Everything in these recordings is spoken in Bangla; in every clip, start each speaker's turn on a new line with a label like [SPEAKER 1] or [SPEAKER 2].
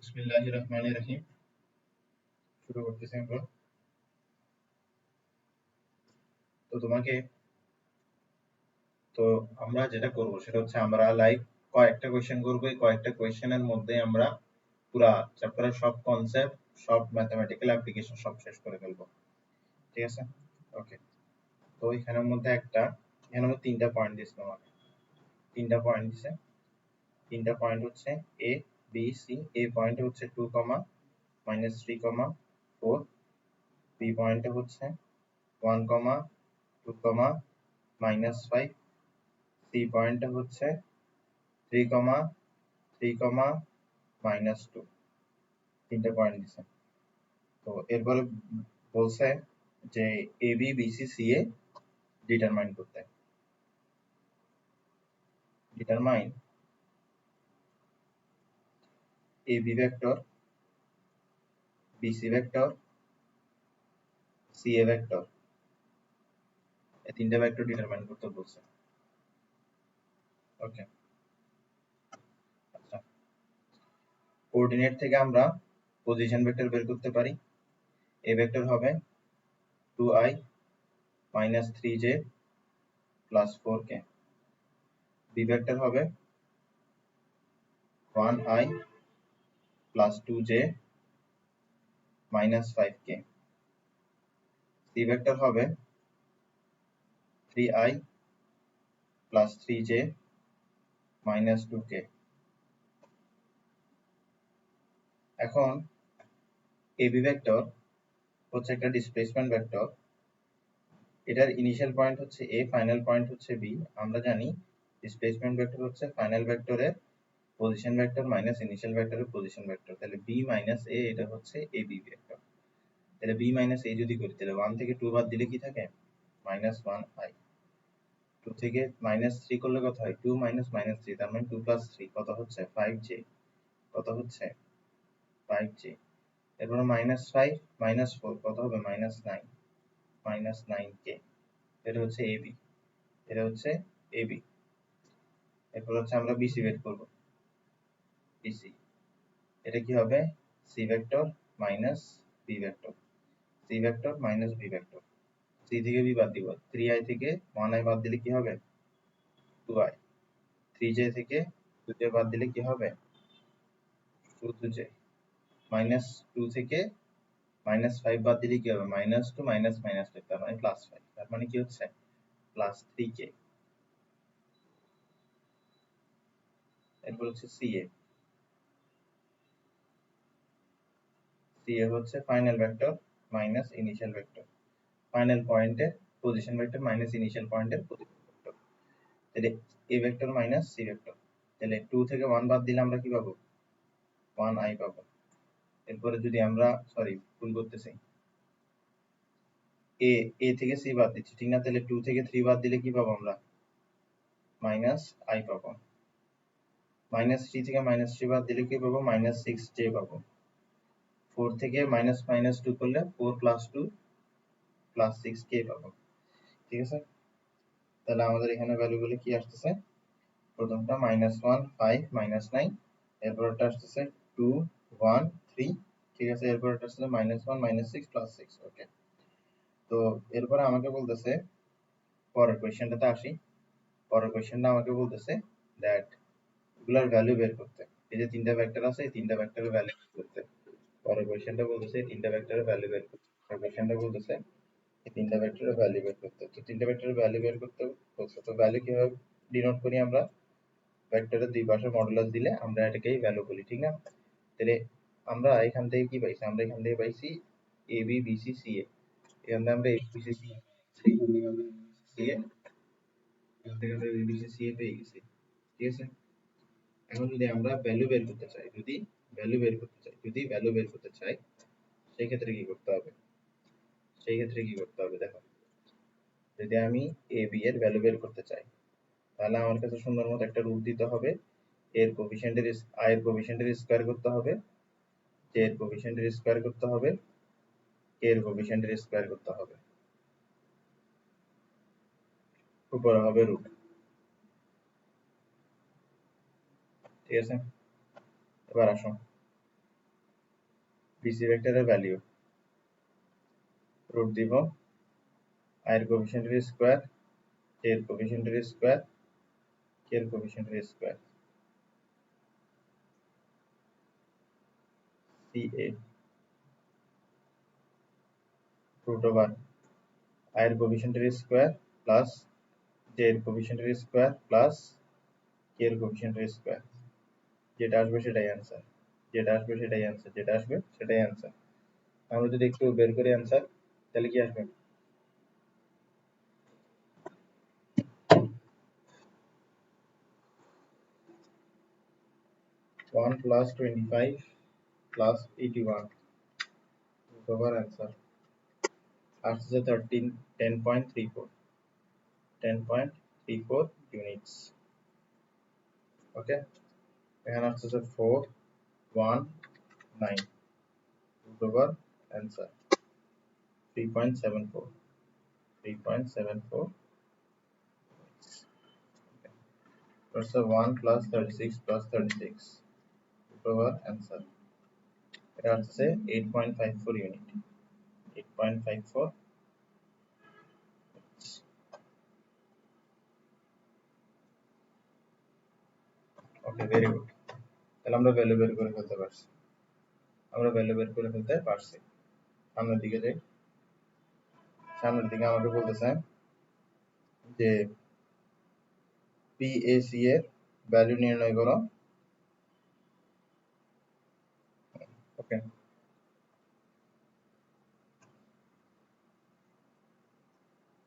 [SPEAKER 1] বিসমিল্লাহির রহমানির রহিম। শুরু করতেছি আমরা। তোমাকে তো আমরা যেটা করব সেটা হচ্ছে আমরা লাইক কয়েকটা কোয়েশ্চেন করব। এই কয়েকটা কোয়েশ্চেনের মধ্যে আমরা পুরা চ্যাপ্টারের সব কনসেপ্ট, সব ম্যাথমেটিক্যাল অ্যাপ্লিকেশন সব শেষ করে ফেলবো। ঠিক আছে? ওকে। তো এখানের মধ্যে তিনটা পয়েন্ট দিয়েছে তোমাকে। তিনটা পয়েন্ট দিছে। তিনটা পয়েন্ট হচ্ছে এ, বি, সি। এ পয়েন্টে হচ্ছে 2, -3, 4। বি পয়েন্টে হচ্ছে 1, 2, -5। সি পয়েন্টে হচ্ছে 3, 3, -2। তিনটা পয়েন্ট দিছে। তো এরপরে বলছে যে A B B C C A determine করতে। Determine A B vector, B C vector, C A vector. এই তিনটা ভেক্টর ডিটারমাইন করতে বলছে। ওকে। আচ্ছা, কোঅর্ডিনেট থেকে আমরা পজিশন ভেক্টর বের করতে পারি। এ ভেক্টর হবে 2i - 3j + 4k। B vector হবে 1i + 2j - 5k। C vector হবে 3i + 3j - 2k। এখন এবি ভেক্টর হচ্ছে একটা ডিসপ্লেসমেন্ট ভেক্টর। এটার ইনিশিয়াল পয়েন্ট হচ্ছে এ, ফাইনাল পয়েন্ট হচ্ছে বি। আমরা জানি ডিসপ্লেসমেন্ট ভেক্টর হচ্ছে ফাইনাল ভেক্টরের পজিশন ভেক্টর মাইনাস ইনিশিয়াল ভেক্টরের পজিশন ভেক্টর। তাহলে বি মাইনাস এ এটা হচ্ছে এবি ভেক্টর। তাহলে বি মাইনাস এ যদি করি তাহলে 1 থেকে 2 বাদ দিলে কি থাকে? -1i। 2 থেকে -3 করলে কত হয়? 2 - -3, তার মানে 2 + 3 কত হচ্ছে? 5j। কত হচ্ছে? 5j। এরপরে -5 - 4 কত হবে? -9, -9k। এটা হচ্ছে এবি। এটা হচ্ছে এবি। এরপর হচ্ছে আমরা বিসি বের করব। বিসি এটা কি হবে? C vector minus B vector. C vector minus B vector. C থেকে বি বাদ দিব। 3i থেকে 1i বাদ দিলে কি হবে? 2i। 3j থেকে 2j বাদ দিলে কি হবে? 2j। -2 থেকে -5 বাদ দিলে কি হবে? -2 -5, তার মানে +5। তার মানে কি হচ্ছে? +3k। এরপর হচ্ছে সিএ। সিএ হচ্ছে final vector minus initial vector. Final পয়েন্টের পজিশন ভেক্টর মাইনাস ইনিশিয়াল পয়েন্টের পজিশন ভেক্টর। তাহলে A vector minus C vector. তাহলে 2 থেকে 1 বাদ দিলে আমরা কি পাবো? 1i পাবো। এরপরে যদি আমরা ভুল করতেছি, এ থেকে সি বাদ দিচ্ছি, ঠিক না? তাহলে 2 থেকে 3 বাদ দিলে কি পাবো আমরা? -i পাবো। -3 থেকে -3 বাদ দিলে কি পাবো? -6j পাবো। 4 থেকে -2 করলে 4 + 2 + 6k পাবো। ঠিক আছে? তাহলে আমাদের এখানে ভ্যালুগুলো কি আসতেছে? প্রথমটা -1, 5, -9। এরপরটা আসতেছে 2, 1, 3। ঠিক আছে? এরপরটা আসছে -1, -6 + 6। ওকে। তো এরপরে আমাকে বলতেছে, পরের কোয়েশ্চেনটাতে আসি। পরের কোয়েশ্চেনটা আমাকে বলতেছে দ্যাট এগুলার ভ্যালু বের করতে। এই যে তিনটা ভেক্টর আছে, এই তিনটা ভেক্টরের ভ্যালু বের করতে। পরের কোয়েশ্চেনটা বলতেছে এই তিনটা ভেক্টরের ভ্যালু বের করতে। পরের কোয়েশ্চেনটা বলতেছে এই তিনটা ভেক্টরের ভ্যালু বের করতে। তো তিনটা ভেক্টরের ভ্যালু বের করতে বলছে। তো ভ্যালু কিভাবে ডিনোট করি আমরা? ভেক্টরের দুই পাশে মডুলাস দিলে আমরা এটাকেই ভ্যালু বলি, ঠিক না? তাহলে আমরা এখান থেকে কি পাইছি? আমরা এখান থেকে পাইছি এ বি বি সি সি এ। এখান থেকে আমরা এ বি সি সি এ, এখান থেকে আমরা এ বি সি সি এ পেয়ে গেছি। ঠিক আছে? এখন যদি আমরা ভ্যালু বের করতে চাই, সেই ক্ষেত্রে কি করতে হবে? দেখো, যদি আমি এ বি এর ভ্যালু বের করতে চাই তাহলে আমার কাছে সুন্দর মতো একটা রুট দিতে হবে। এর কোএফিসিয়েন্টের আই এর কোএফিসিয়েন্টের স্কয়ার করতে হবে, জে এর কোএফিসিয়েন্টের স্কয়ার করতে হবে, কে এর কোএফিসিয়েন্টের স্কয়ার করতে হবে। উপরে হবে রুট। ঠিক আছে? এবার আসো, বিসি ভেক্টরের ভ্যালু রুট দিব i এর কোএফিসিয়েন্টের স্কয়ার, j এর কোএফিসিয়েন্টের স্কয়ার, k এর কোএফিসিয়েন্টের square, CA root over i এর কোএফিসিয়েন্টের স্কয়ার প্লাস j এর কোএফিসিয়েন্টের স্কয়ার প্লাস k এর কোএফিসিয়েন্টের স্কয়ার। যেটা আসবে সেটাই অ্যান্সার, যেটা আসবে সেটাই অ্যান্সার, যেটা আসবে সেটাই অ্যান্সার। আমরা যদি একটু বের করি অ্যান্সার, তাহলে কি আসবে? 1 plus 25 plus 81 root over answer আসছে 10.34 units। ওকে, এখানে আসছে 419 root over answer 3.74 That's 1 plus 36 plus 36 root over answer এটা আসছে 8.54 unit, 8.54। ওকে, ভেরি গুড। তাহলে আমরা ভ্যালু বের করে ফেলতে পারছি, সামনের দিকে যাই। সামনের দিকে আমাকে বলতেছে যে PAC এর ভ্যালু নির্ণয় করো। ওকে,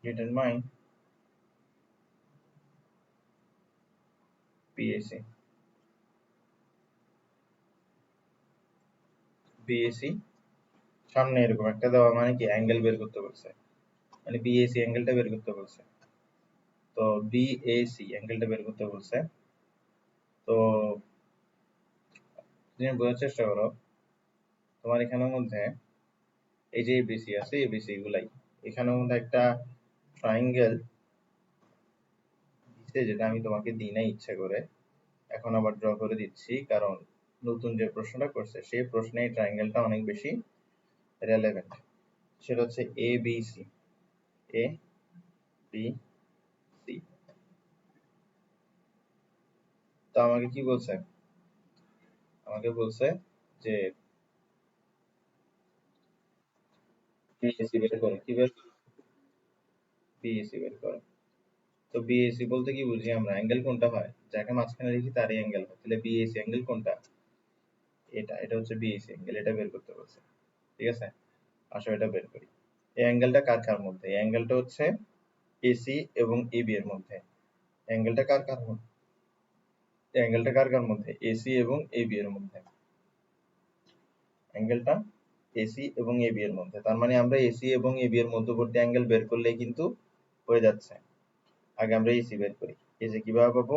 [SPEAKER 1] determine PAC। সামনে এরকম একটা দেওয়া, মানে কি অ্যাঙ্গেল বের করতে বলছে, মানে BAC অ্যাঙ্গেলটা বের করতে বলছে। তো BAC অ্যাঙ্গেলটা বের করতে বলছে। তো তুমি বোঝার চেষ্টা করো, তোমার এখানের মধ্যে এই যে ABC আছে, ABC গুলাই এখানের মধ্যে একটা ট্রায়াঙ্গেল দিচ্ছে, যেটা আমি তোমাকে দিই নাই ইচ্ছা করে, এখন আবার ড্র করে দিচ্ছি, কারণ নতুন যে প্রশ্নটা করছে সেই প্রশ্নে এই ট্রায়াঙ্গেলটা অনেক বেশি রেলেভেন্ট। সেটা হচ্ছে ABC। তো আমাকে কি বলছে, আমাকে বলছে যে BAC বের করো। কি বের? BAC বের করো। তো BAC বলতে কি বুঝি আমরা, অ্যাঙ্গেল কোনটা হয়, যাকে মাঝখানে রেখি তারই অ্যাঙ্গেল হয়। তাহলে BAC অ্যাঙ্গেল কোনটা? এটা হচ্ছে BAC অ্যাঙ্গেল, এটা বের করতে বলছে। ঠিক আছে, আসো এটা বের করি। এই অ্যাঙ্গেলটা কার মধ্যে? এই অ্যাঙ্গেলটা হচ্ছে AC এবং AB এর মধ্যে। অ্যাঙ্গেলটা কার মধ্যে? এই অ্যাঙ্গেলটা কার মধ্যে? AC এবং AB এর মধ্যে। অ্যাঙ্গেলটা AC এবং AB এর মধ্যে। তার মানে আমরা AC এবং AB এর মধ্যবর্তী অ্যাঙ্গেল বের করলেই কিন্তু হয়ে যাচ্ছে। আগে আমরা AC বের করি। AC কিভাবে পাবো?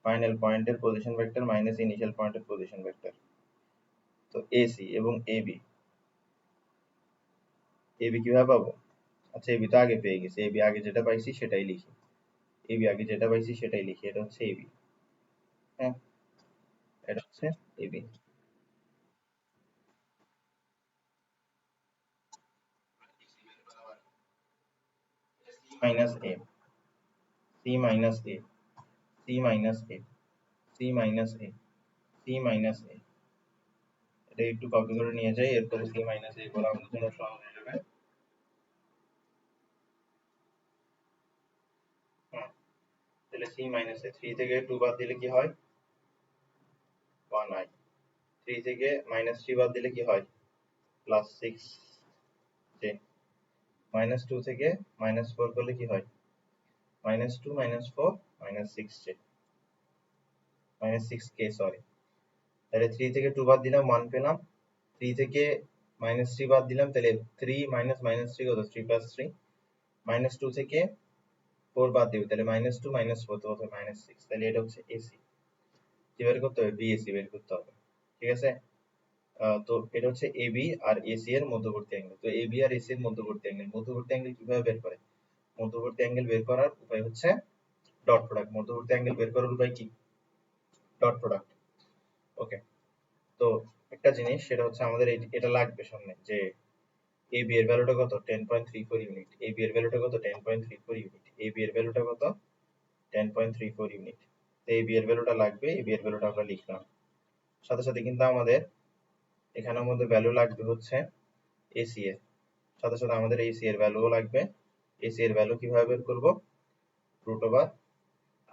[SPEAKER 1] ফাইনাল পয়েন্টের পজিশন ভেক্টর মাইনাস ইনিশিয়াল পয়েন্টের পজিশন ভেক্টর। তো AC এবং AB কিভাবে পাবো? আচ্ছা, AB তো আগে পেয়ে গেছি, AB আগে যেটা পাইছি সেটাই লিখি। এটা হচ্ছে AB। হ্যাঁ, এটা হচ্ছে AB। Minus A, C minus A, C minus A, C minus A, C minus A। এটা একটু কপি করে নিয়ে যাই, এরপরে C মাইনাস A করা আমাদের জন্য সহজ হয়ে যাবে। তাহলে C মাইনাস A, 3 থেকে 2 বাদ দিলে কি হয়? 1i। 3 থেকে মাইনাস 3 বাদ দিলে কি হয়? Plus 6j। মাইনাস 2 থেকে মাইনাস 4 করলে কি হয়? Minus 2 minus 4 minus 6j, minus 6k sorry. তাহলে 3 থেকে 2 বাদ দিলাম 1 পেলাম, 3 থেকে মাইনাস 3 বাদ দিলাম, তাহলে 3 মাইনাস মাইনাস 3 কত? 3 প্লাস 3। মাইনাস 2 থেকে 4 বাদ দিব, তাহলে মাইনাস 2 মাইনাস 4 তো কত? মাইনাস 6। তাহলে এটা হচ্ছে AC। কি বের করতে হবে? BAC বের করতে হবে। ঠিক আছে, তো এটা হচ্ছে AB আর AC এর মধ্যবর্তী অ্যাঙ্গেল। তো AB আর AC এর মধ্যবর্তী অ্যাঙ্গেল কিভাবে বের করে? মধ্যবর্তী অ্যাঙ্গেল বের করার উপায় হচ্ছে ডট প্রোডাক্ট। মধ্যবর্তী অ্যাঙ্গেল বের করার উপায় কি? Dot product. ওকে, তো আরেকটা জিনিস সেটা হচ্ছে আমাদের এটা লাগবে সামনে যে ab এর ভ্যালুটা কত 10.34 ইউনিট, ab এর ভ্যালুটা কত 10.34 ইউনিট, ab এর ভ্যালুটা কত 10.34 ইউনিট। তো ab এর ভ্যালুটা লাগবে, ab এর ভ্যালুটা আমরা লিখলাম। সাথে সাথে কিন্তু আমাদের এখানের মধ্যে ভ্যালু লাগবে হচ্ছে ac এর, সাথে সাথে আমাদের ac এর ভ্যালুও লাগবে। ac এর ভ্যালু কিভাবে বের করব, রুট ওভার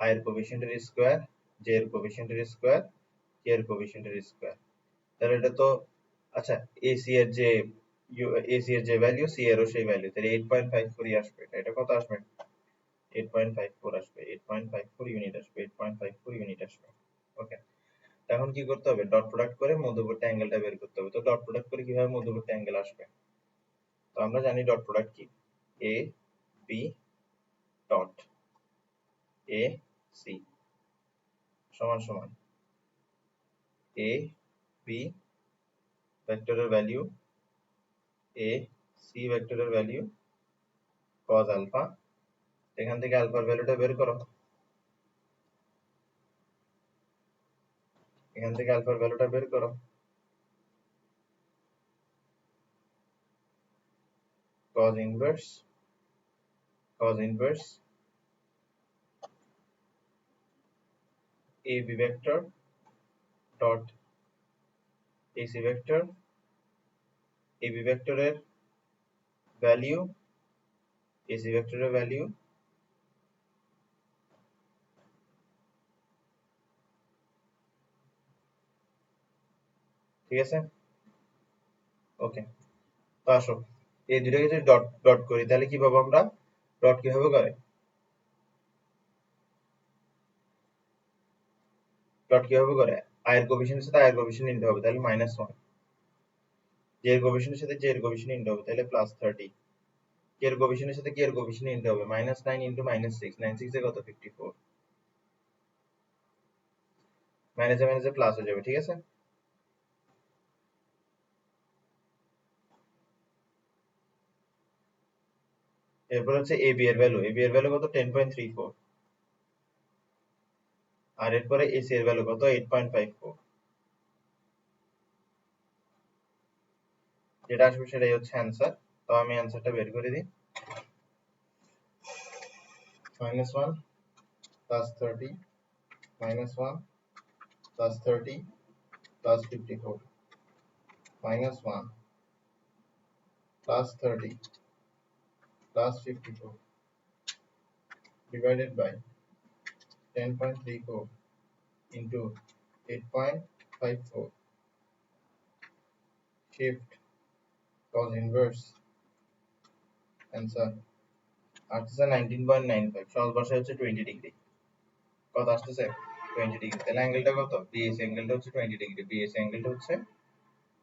[SPEAKER 1] i এর কোএফিসিয়েন্টের স্কয়ার, j এর কোএফিসিয়েন্টের স্কয়ার, k এর কোএফিসিয়েন্টের স্কয়ার। তাহলে এটা তো আচ্ছা ac এর যে ac এর যে ভ্যালু c এরও সেই ভ্যালু, তাহলে 8.54 ই আসবে। এটা কত আসবে 8.54 আসবে, 8.54 ইউনিট আসবে, 8.54 ইউনিট আসবে। ওকে, এখন কি করতে হবে, ডট প্রোডাক্ট করে মধ্যবর্তী অ্যাঙ্গেলটা বের করতে হবে। তো ডট প্রোডাক্ট করে কিভাবে মধ্যবর্তী অ্যাঙ্গেল আসবে, তো আমরা জানি ডট প্রোডাক্ট কি, A B dot A C সমান সমান এ বি ভেক্টরের ভ্যালু, এ সি ভেক্টরের ভ্যালু cos আলফা। এখান থেকে আলফার ভ্যালুটা বের করো, এখান থেকে আলফার ভ্যালুটা বের করো। cos inverse ab vector dot ac vector, ab ভেক্টরের ভ্যালু, ac ভেক্টরের ভ্যালু, ঠিক আছে। ওকে, তো আসো এই দুটোকে যদি ডট ডট করি তাহলে কি পাবো আমরা, ডট কিভাবে করে, ডট কিভাবে করে i এর কোএফিসিয়েন্টের সাথে i এর কোএফিসিয়েন্ট নিতে হবে, তাহলে -1, j এর কোএফিসিয়েন্টের সাথে j এর কোএফিসিয়েন্ট নিতে হবে, তাহলে +30, k এর কোএফিসিয়েন্টের সাথে k এর কোএফিসিয়েন্ট নিতে হবে, -9 ইনটু -6, 9 6 এ কত 54, মাইনাসে মাইনাসে প্লাস হয়ে যাবে, ঠিক আছে। এরপর হচ্ছে ab এর ভ্যালু, ab এর ভ্যালু কত 10.34, আর এরপরে ac এর ভ্যালু কত 8.54, যেটা আসবে সেটাই হচ্ছে অ্যান্সার। তো আমি অ্যান্সারটা বের করে দিই, -1 +30 -1 +30 +54, -1 +30 +54 divided by 10.34 into 8.54, shift cos inverse, answer আসছে 19.95, সহজ ভাষায় হচ্ছে 20 ডিগ্রি। কত আসতেছে 20 ডিগ্রি, তাহলে অ্যাঙ্গেলটা কত, বিএসি অ্যাঙ্গেলটা হচ্ছে 20 ডিগ্রি, বিএসি অ্যাঙ্গেলটা হচ্ছে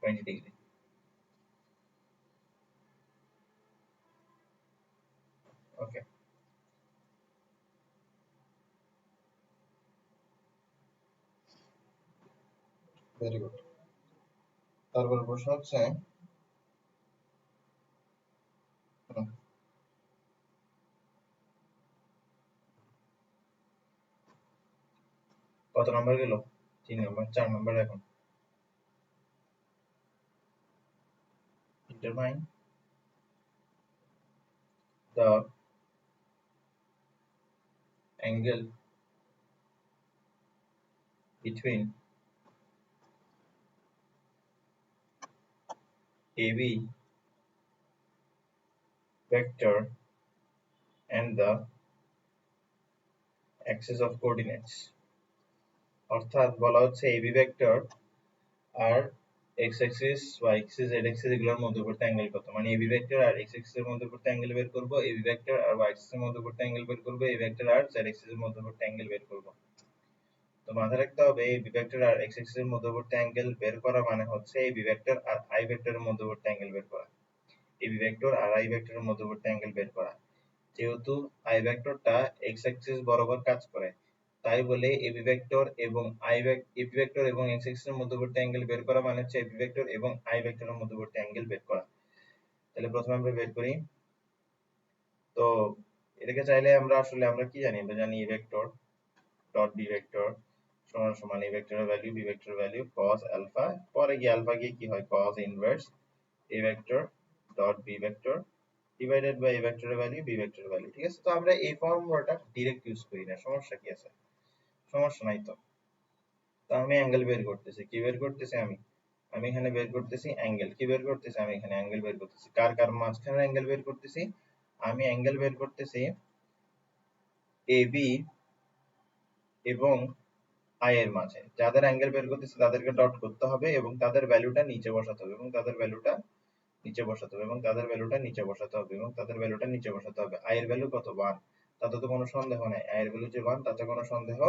[SPEAKER 1] 20 ডিগ্রি। ওকে, ভেরি গুড। তারপর প্রশ্ন হচ্ছে কত নম্বর গেল, 3 নম্বর, 4 নম্বর। এখন determine the angle between AB vector and the axis of coordinates, অর্থাৎ বলা হচ্ছে AB ভেক্টর আর x axis y axis z axis এগুলোর মধ্যবর্তী অ্যাঙ্গেল কত, মানে AB ভেক্টর আর x axis এর মধ্যবর্তী অ্যাঙ্গেল বের করব, AB ভেক্টর আর y axis এর মধ্যবর্তী অ্যাঙ্গেল বের করব, AB ভেক্টর আর z axis এর মধ্যবর্তী অ্যাঙ্গেল বের করব। তো মাথায় রাখতে হবে AB ভেক্টর আর x axis এর মধ্যবর্তী অ্যাঙ্গেল বের করা মানে হচ্ছে AB ভেক্টর আর I ভেক্টরের মধ্যবর্তী অ্যাঙ্গেল বের করা, AB ভেক্টর আর I ভেক্টরের মধ্যবর্তী অ্যাঙ্গেল বের করা। যেহেতু I ভেক্টরটা x axis বরাবর কাজ করে, তাই বলে AB ভেক্টর এবং AB ভেক্টর এবং x axis এর মধ্যবর্তী অ্যাঙ্গেল বের করা মানে হচ্ছে AB ভেক্টর এবং I ভেক্টরের মধ্যবর্তী অ্যাঙ্গেল বের করা। তাহলে প্রথমে আমরা বের করি। তো এটাকে চাইলে আমরা কি জানি, আমরা জানি A vector dot B vector সমান সমান a ভেক্টরের ভ্যালু b ভেক্টরের ভ্যালু cos আলফা, পরে গিয়ে আলফা গিয়ে কি হয় cos inverse a vector dot b vector divided by a ভেক্টরের ভ্যালু b ভেক্টরের ভ্যালু। ঠিক আছে, তো আমরা এই ফর্মুলাটা ডাইরেক্ট ইউজ করি না, সমস্যা কি আছে? সমস্যা নাই তো। তো আমি অ্যাঙ্গেল বের করতেছি, কি বের করতেছি আমি এখানে বের করতেছি অ্যাঙ্গেল, কি বের করতেছি আমি এখানে অ্যাঙ্গেল বের করতেছি, কার মাঝখানে অ্যাঙ্গেল বের করতেছি, আমি অ্যাঙ্গেল বের করতেছি AB এবং I এর মাঝে। যাদের অ্যাঙ্গেল বের করতেছি তাদেরকে ডট করতে হবে এবং তাদের ভ্যালুটা নিচে বসাতে হবে এবং তাদের ভ্যালুটা নিচে বসাতে হবে এবং তাদের ভ্যালুটা নিচে বসাতে হবে এবং তাদের ভ্যালুটা নিচে বসাতে হবে। I এর ভ্যালু কত? 1, তাতে তো কোনো সন্দেহ নাই। I এর ভ্যালু যে 1 তাতে কোনো সন্দেহ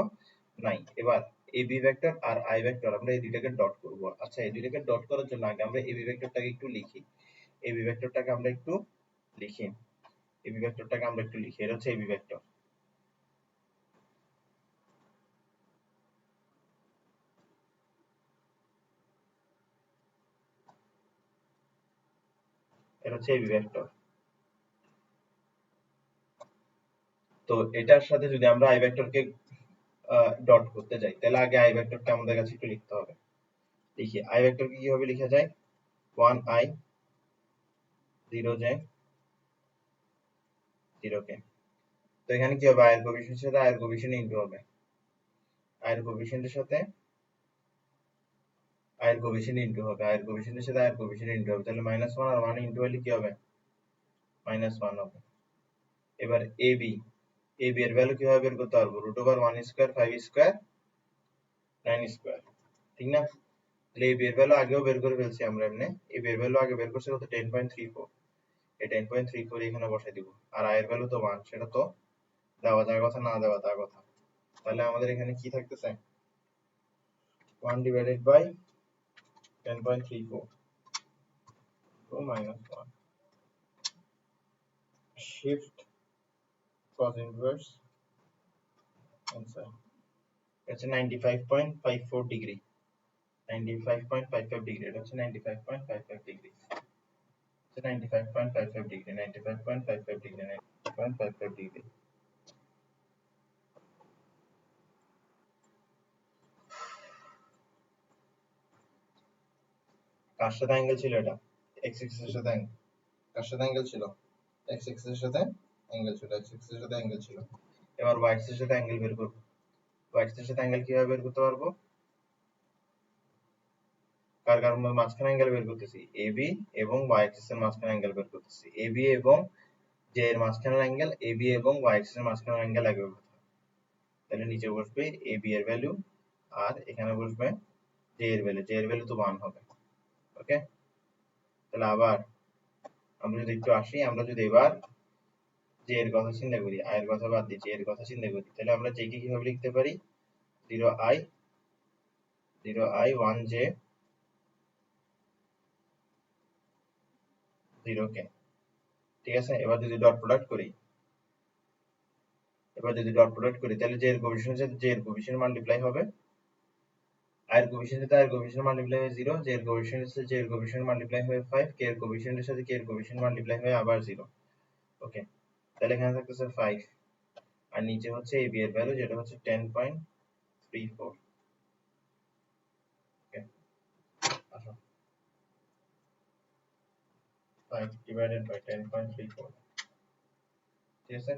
[SPEAKER 1] নাই। এবার AB ভেক্টর আর I ভেক্টর আমরা এই দুইটাকে ডট করব। আচ্ছা, এই দুইটাকে ডট করার জন্য আগে আমরা AB ভেক্টরটাকে একটু লিখি। AB ভেক্টরটাকে আমরা একটু লিখি। AB ভেক্টরটাকে আমরা একটু লিখি। এটা হচ্ছে AB ভেক্টর। এটা হচ্ছে AB ভেক্টর। তো এটার সাথে যদি আমরা I ভেক্টরকে ডট করতে যাই তাহলে আগে I ভেক্টরটা আমাদের কাছে একটু লিখতে হবে। দেখি I ভেক্টরকে কিভাবে লেখা যায়? 1i 0j 0k। তো এখানে কি হবে? I এর কোএফিসিয়েন্টের সাথে I এর কোএফিসিয়েন্ট ইনটু হবে। I এর কোএফিসিয়েন্টের সাথে I এর কোএফিসিয়েন্ট ইনটু হবে। I এর কোএফিসিয়েন্টের সাথে I এর কোএফিসিয়েন্ট ইনটু হবে। তাহলে -1 আর 1 ইনটু হলে কি হবে? -1 হবে। এবার AB এর ভ্যালু কিভাবে বের করতে পারবো? √1 স্কয়ার 5 স্কয়ার 9 স্কয়ার, ঠিক না? তাহলে AB এর ভ্যালু আগেও বের করে ফেলছি আমরা এমনি। AB এর ভ্যালু আগে বের করছি কত? 10.34। এই 10.34 এখানে বসাই দিব। আর I এর ভ্যালু তো 1, সেটা তো দেওয়া যার কথা, না দেওয়া তার কথা। তাহলে আমাদের এখানে কি থাকতেছে? 1 divided by 10.34 to -1 shift cos inverse answer. it's 95.54 degree, 95.55 degree, এটা হচ্ছে 95.55 ডিগ্রি, 95.55 ডিগ্রি, 95.55 ডিগ্রি, 95.55 ডিগ্রি। কার সাথে অ্যাঙ্গেল ছিল এটা? x axis এর সাথে অ্যাঙ্গেল। কার সাথে অ্যাঙ্গেল ছিল? x axis এর সাথে অ্যাঙ্গেল ছিল, x axis এর সাথে অ্যাঙ্গেল ছিল। এবার y axis এর সাথে অ্যাঙ্গেল বের করব। y axis এর সাথে অ্যাঙ্গেল কিভাবে বের করতে পারবো? কার মাঝখানে অ্যাঙ্গেল বের করতেছি? AB এবং y axis এর মাঝখানে অ্যাঙ্গেল বের করতেছি। AB এবং J এর মাঝখানের অ্যাঙ্গেল, AB এবং y axis এর মাঝখানের অ্যাঙ্গেল আগে বের করতে হবে। তাহলে নিচে বসবে AB এর ভ্যালু আর এখানে বসবে J এর ভ্যালু। J এর ভ্যালু তো 1 হবে। ওকে, তাহলে আবার আমরা যদি একটু আসি, আমরা যদি এবার J এর কথা চিন্তা করি, I এর কথা বাদ দিয়ে J এর কথা চিন্তা করি, তাহলে আমরা J কে কিভাবে লিখতে পারি? 0i 1j 0k। ঠিক আছে, এবার যদি ডট প্রোডাক্ট করি, তাহলে J এর কোএফিসিয়েন্টের সাথে J এর কোএফিসিয়েন্ট মাল্টিপ্লাই হবে, I এর কোএফিসিয়েন্টের সাথে I এর কোএফিসিয়েন্ট মাল্টিপ্লাই হয় 0, J এর কোএফিসিয়েন্টের সাথে J এর কোএফিসিয়েন্ট মাল্টিপ্লাই হয় 5, K এর কোএফিসিয়েন্টের সাথে K এর কোএফিসিয়েন্ট মাল্টিপ্লাই হয় আবার 0। ওকে, তাহলে এখানে থাকতেছে 5 আর নিচে হচ্ছে AB এর ভ্যালু যেটা হচ্ছে 10.34। ওকে, আসো 5 divided by 10.34, ঠিক আছে,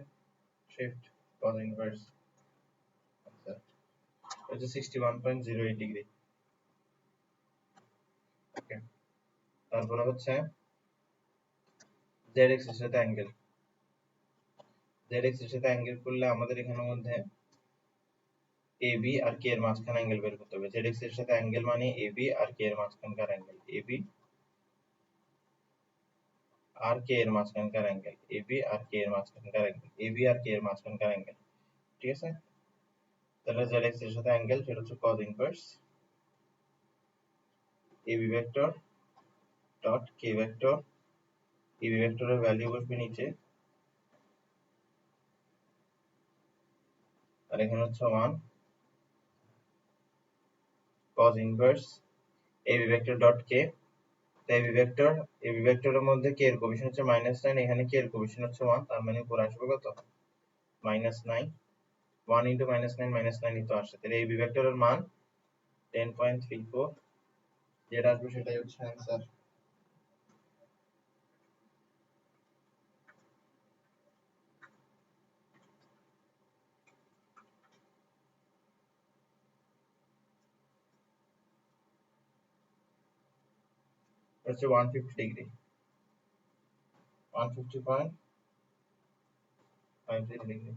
[SPEAKER 1] shift cos inverse আচ্ছা এটা 61.08 ডিগ্রি। ওকে, তারপরে হচ্ছে ZX এর সাথে অ্যাঙ্গেল, ZX এর সাথে অ্যাঙ্গেল করলে আমাদের এখানের মধ্যে AB আর K এর মাঝখানে অ্যাঙ্গেল বের করতে হবে। ZX এর সাথে অ্যাঙ্গেল মানে AB আর K এর মাঝখানকার অ্যাঙ্গেল, AB আর K এর মাঝখানকার অ্যাঙ্গেল, AB আর K এর মাঝখানকার অ্যাঙ্গেল, AB আর K এর মাঝখানকার অ্যাঙ্গেল। ঠিক আছে, তাহলে ZX এর সাথে অ্যাঙ্গেল সেটা হচ্ছে cos inverse AB vector dot K vector, AB ভেক্টরের ভ্যালু বসবে নিচে আর এখানে হচ্ছে 1 cos inverse AB vector dot K। AB ভেক্টরের মধ্যে K এর কোএফিসিয়েন্ট হচ্ছে -9, এখানে K এর কোএফিসিয়েন্ট হচ্ছে 1, তার মানে উপরে আসবে কত? -9 1 into -9 তো আসছে, তাহলে এবি ভেক্টরের মান 10.34, যেটা আসবে সেটাই হচ্ছে অ্যান্সার। হচ্ছে 150 ডিগ্রি, 150.50 ডিগ্রি।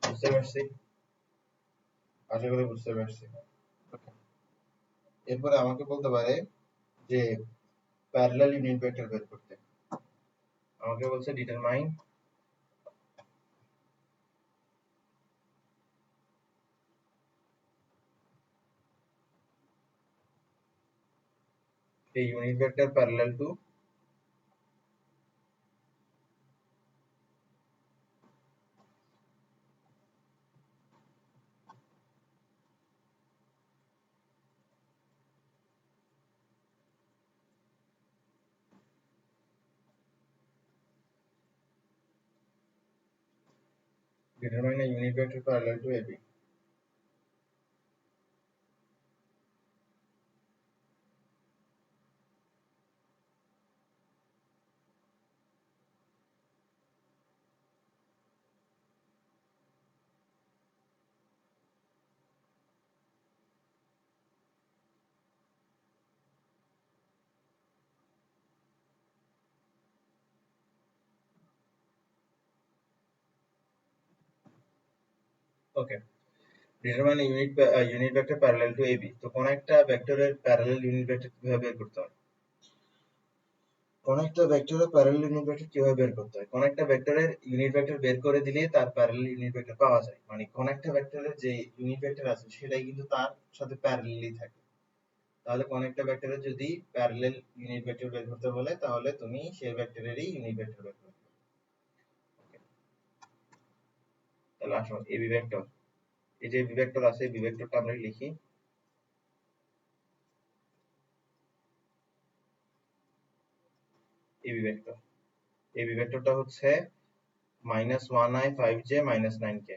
[SPEAKER 1] বুঝতে পারছি, আশা করি বুঝতে পারছি। এরপরে আমাকে বলতে পারে যে প্যারালাল ইউনিট ভেক্টর বের করতে। আমাকে বলছে determine a unit vector parallel to determine a unit vector parallel to AB. Okay, determine a unit vector parallel to AB. তো কোন একটা ভেক্টরের প্যারালাল ইউনিট ভেক্টর কিভাবে বের করতে হয়? কোন একটা ভেক্টরের প্যারালাল ইউনিট ভেক্টর কিভাবে বের করতে হয়? কোন একটা ভেক্টরের ইউনিট ভেক্টর বের করে দিলে তার প্যারালাল ইউনিট ভেক্টর পাওয়া যায়। মানে কোন একটা ভেক্টরের যে ইউনিট ভেক্টর আছে সেটাই কিন্তু তার সাথে প্যারালালি থাকে। তাহলে কোন একটা ভেক্টরের যদি প্যারালাল ইউনিট ভেক্টর বের করতে বলে তাহলে তুমি সেই ভেক্টরেরই ইউনিট ভেক্টর বের করবে। তাহলে আসো এবি ভেক্টর, এই যে এবি ভেক্টর আছে, এবি ভেক্টরটা আমরা লিখি। এবি ভেক্টর, এবি ভেক্টরটা হচ্ছে -1i 5j -9k।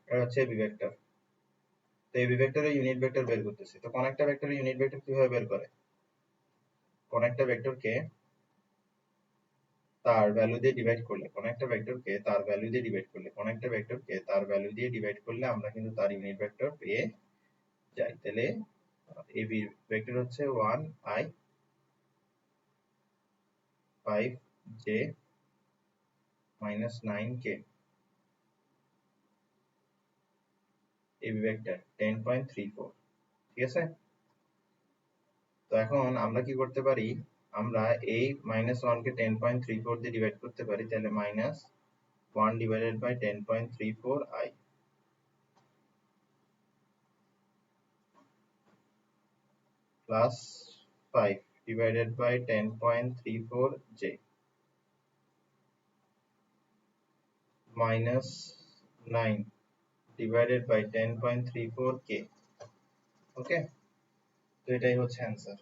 [SPEAKER 1] এটা হচ্ছে এবি ভেক্টর। তো এবি ভেক্টরের ইউনিট ভেক্টর বের করতেছি। তো কোন একটা ভেক্টরের ইউনিট ভেক্টর কিভাবে বের করে? কোন একটা ভেক্টরকে তার ভ্যালু দিয়ে ডিভাইড করলে, কোন একটা ভেক্টরকে তার ভ্যালু দিয়ে ডিভাইড করলে, কোন একটা ভেক্টরকে তার ভ্যালু দিয়ে ডিভাইড করলে আমরা কিন্তু তার ইউনিট ভেক্টর পেয়ে যাই। তাহলে এবি ভেক্টর হচ্ছে 1i 5j -9k, AB vector 10.34। ঠিক আছে? তো এখন আমরা কি করতে পারি? আমরা এই -1 কে 10.34 দিয়ে ডিভাইড করতে পারি। তাহলে -1 divided by 10.34i plus 5 divided by 10.34j minus 9 divided by 10.34k। ওকে, তো এটাই হচ্ছে অ্যান্সার।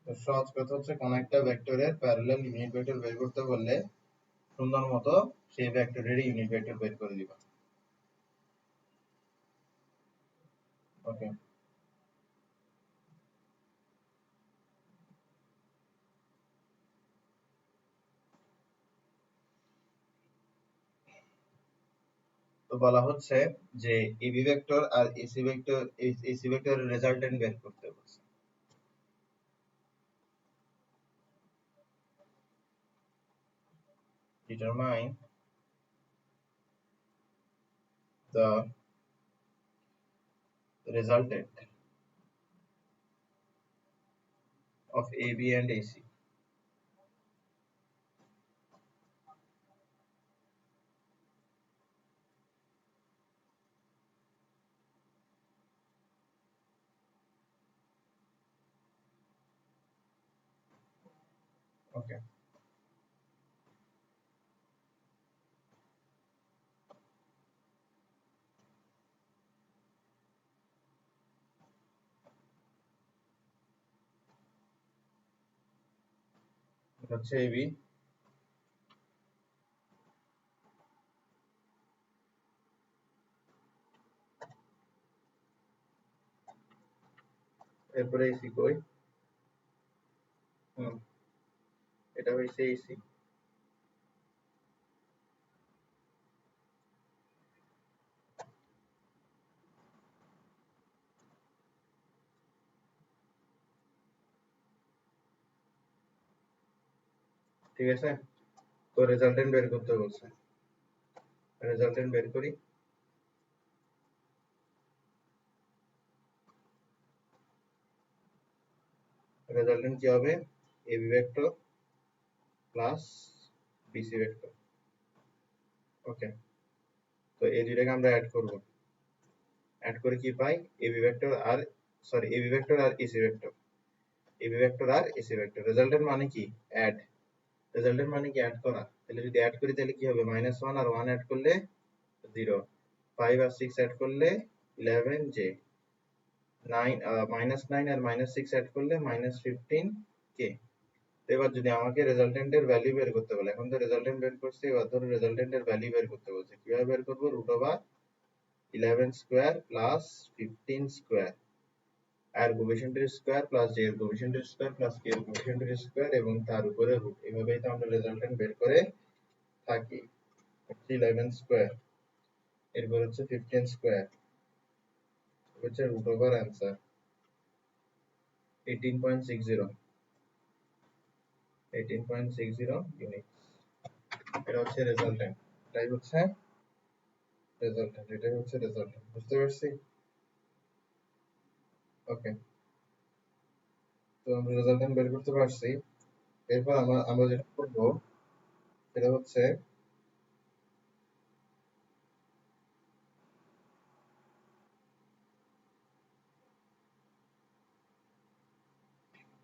[SPEAKER 1] তো সহজ কথা হচ্ছে কোন একটা ভেক্টরের প্যারালাল ইউনিট ভেক্টর বের করতে বললে সুন্দর মতো সেই ভেক্টরেরই ইউনিট ভেক্টর বের করে দিবা। ওকে, তো বলা হচ্ছে যে এবি ভেক্টর আর এসি ভেক্টরের রেজাল্টেন্ট বের করতে বলছে। Determine the resultant of AB and AC. ওকে, এটা হচ্ছে এবি, এরপরে এসি কই, এটা হইছে এসি। ঠিক আছে, তো রেজাল্টেন্ট বের করতে বলছে, রেজাল্টেন্ট বের করি। রেজাল্টেন্ট কি হবে, AB vector plus BC vector. Okay, তো এই দুইটাকে আমরা অ্যাড করব, অ্যাড করে কি পাই, এবি ভেক্টর আর এবি ভেক্টর আর এসি ভেক্টর, এবি ভেক্টর আর এসি ভেক্টর। রেজাল্টেন্ট মানে কি, অ্যাড, রেজাল্টেন্ট মানে কি অ্যাড করা। তাহলে যদি অ্যাড করি তাহলে কি হবে, -1 আর 1 অ্যাড করলে 0, 5 আর 6 অ্যাড করলে 11 জে, 9 -9 আর -6 অ্যাড করলে -15 কে। এবার যদি আমাকে রেজাল্টেন্টের ভ্যালু বের করতে বলে, এখন তো রেজাল্টেন্ট বের করছি, এবার ধরো রেজাল্টেন্টের ভ্যালু বের করতে বলছে, কিভাবে বের করবো, √11 স্কয়ার প্লাস 15 স্কয়ার আর কোএফিশিয়েন্টের স্কয়ার প্লাস জে এর কোএফিশিয়েন্টের স্কয়ার প্লাস কে এর কোএফিশিয়েন্টের স্কয়ার এবং তার উপরে রুট, এভাবেই তো আমরা রেজাল্টেন্ট বের করে থাকি। 11 স্কয়ার, এরপর হচ্ছে 15 স্কয়ার, হচ্ছে √ওভার অ্যান্সার 18.60, 18.60 ইউনিট। এটা হচ্ছে রেজাল্টেন্ট, এটাই হচ্ছে রেজাল্টেন্ট, এটাই হচ্ছে রেজাল্টেন্ট, বুঝতে পারছি। ওকে, তো আমরা রেজাল্টেন্ট বের করতে পারছি। এরপর আমরা যেটা করব সেটা হচ্ছে,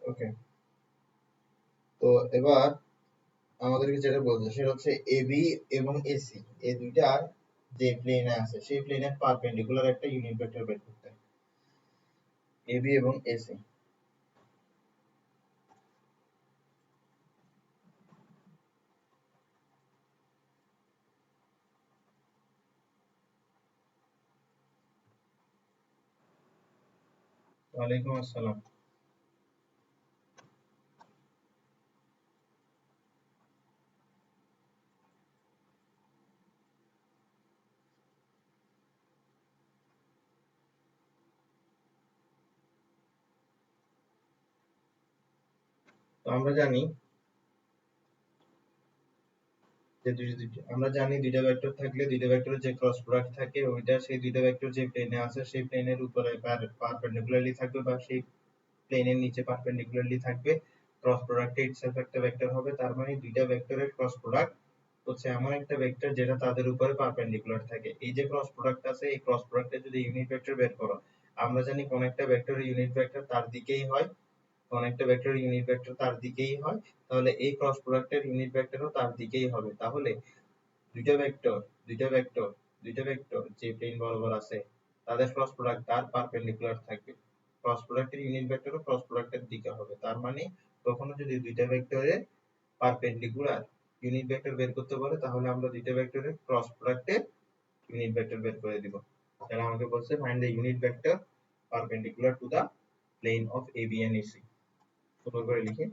[SPEAKER 1] ওকে, তো এবার আমাদেরকে যেটা বলছে সেটা হচ্ছে এবি এবং এসি এই দুইটার যে প্লেনে আছে সেই প্লেনের পারপেন্ডিকুলার একটা ইউনিট ভেক্টর বের করতে, এবি এবং এসি। ওয়ালাইকুম আসসালাম। তো আমরা জানি যে আমরা জানি দুইটা ভেক্টর থাকলে দুইটা ভেক্টরের যে ক্রস প্রোডাক্ট থাকে ওইটা সেই দুইটা ভেক্টর যে প্লেনে আছে সেই প্লেনের উপরে পারপেন্ডিকুলারলি থাকবে বা সেই প্লেনের নিচে পারপেন্ডিকুলারলি থাকবে, ক্রস প্রোডাক্টে ইটসেলফ একটা ভেক্টর হবে। তার মানে দুইটা ভেক্টরের ক্রস প্রোডাক্ট হচ্ছে এমন একটা ভেক্টর যেটা তাদের উপরে পারপেন্ডিকুলার থাকে। এই যে ক্রস প্রোডাক্ট আছে এই ক্রস প্রোডাক্টে যদি ইউনিট ভেক্টর বের করো, আমরা জানি কোন একটা ভেক্টরের ইউনিট ভেক্টর তার দিকেই হয়, কোন একটা ভেক্টরের ইউনিট ভেক্টর তার দিকেই হয়, তাহলে এই ক্রস প্রোডাক্টের ইউনিট ভেক্টরও তার দিকেই হবে। তাহলে দুইটা ভেক্টর দুইটা ভেক্টর দুইটা ভেক্টর যে প্লেন বরাবর আছে তাদের ক্রস প্রোডাক্ট তার পারপেন্ডিকুলার থাকবে, ক্রস প্রোডাক্টের ইউনিট ভেক্টরও ক্রস প্রোডাক্টের দিকে হবে। তার মানে কখনো যদি দুইটা ভেক্টরের পারপেন্ডিকুলার ইউনিট ভেক্টর বের করতে বলে তাহলে আমরা দুইটা ভেক্টরের ক্রস প্রোডাক্টের ইউনিট ভেক্টর বের করে দিব। তাহলে আমাকে বলছে find the unit vector perpendicular to the plane of AB and AC. সুন্দর করে লিখে,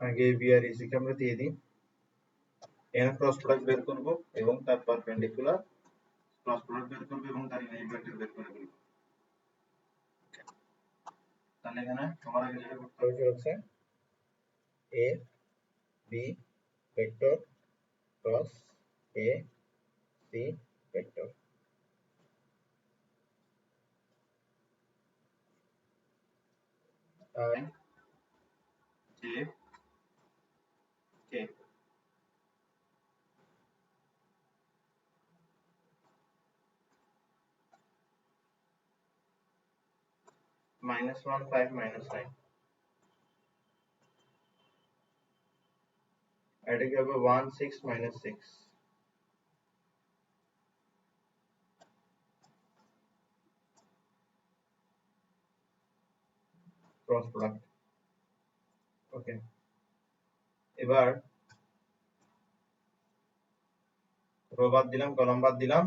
[SPEAKER 1] আগে বি আর ইসি কে আমরা দিয়ে দিই, এখানে ক্রস প্রোডাক্ট বের করব এবং তার পারপেন্ডিকুলার ক্রস প্রোডাক্ট বের করব এবং তার ইউনিট ভেক্টর বের করে ফেলব। তাহলে এখানে সবার আগে যেটা করতে হবে হচ্ছে A B vector cross A C vector, I J K -1 5 -9, এটা কি হবে 1 6 -6 ক্রস প্রোডাক্ট। ওকে, এবার রো বাদ দিলাম, কলাম বাদ দিলাম,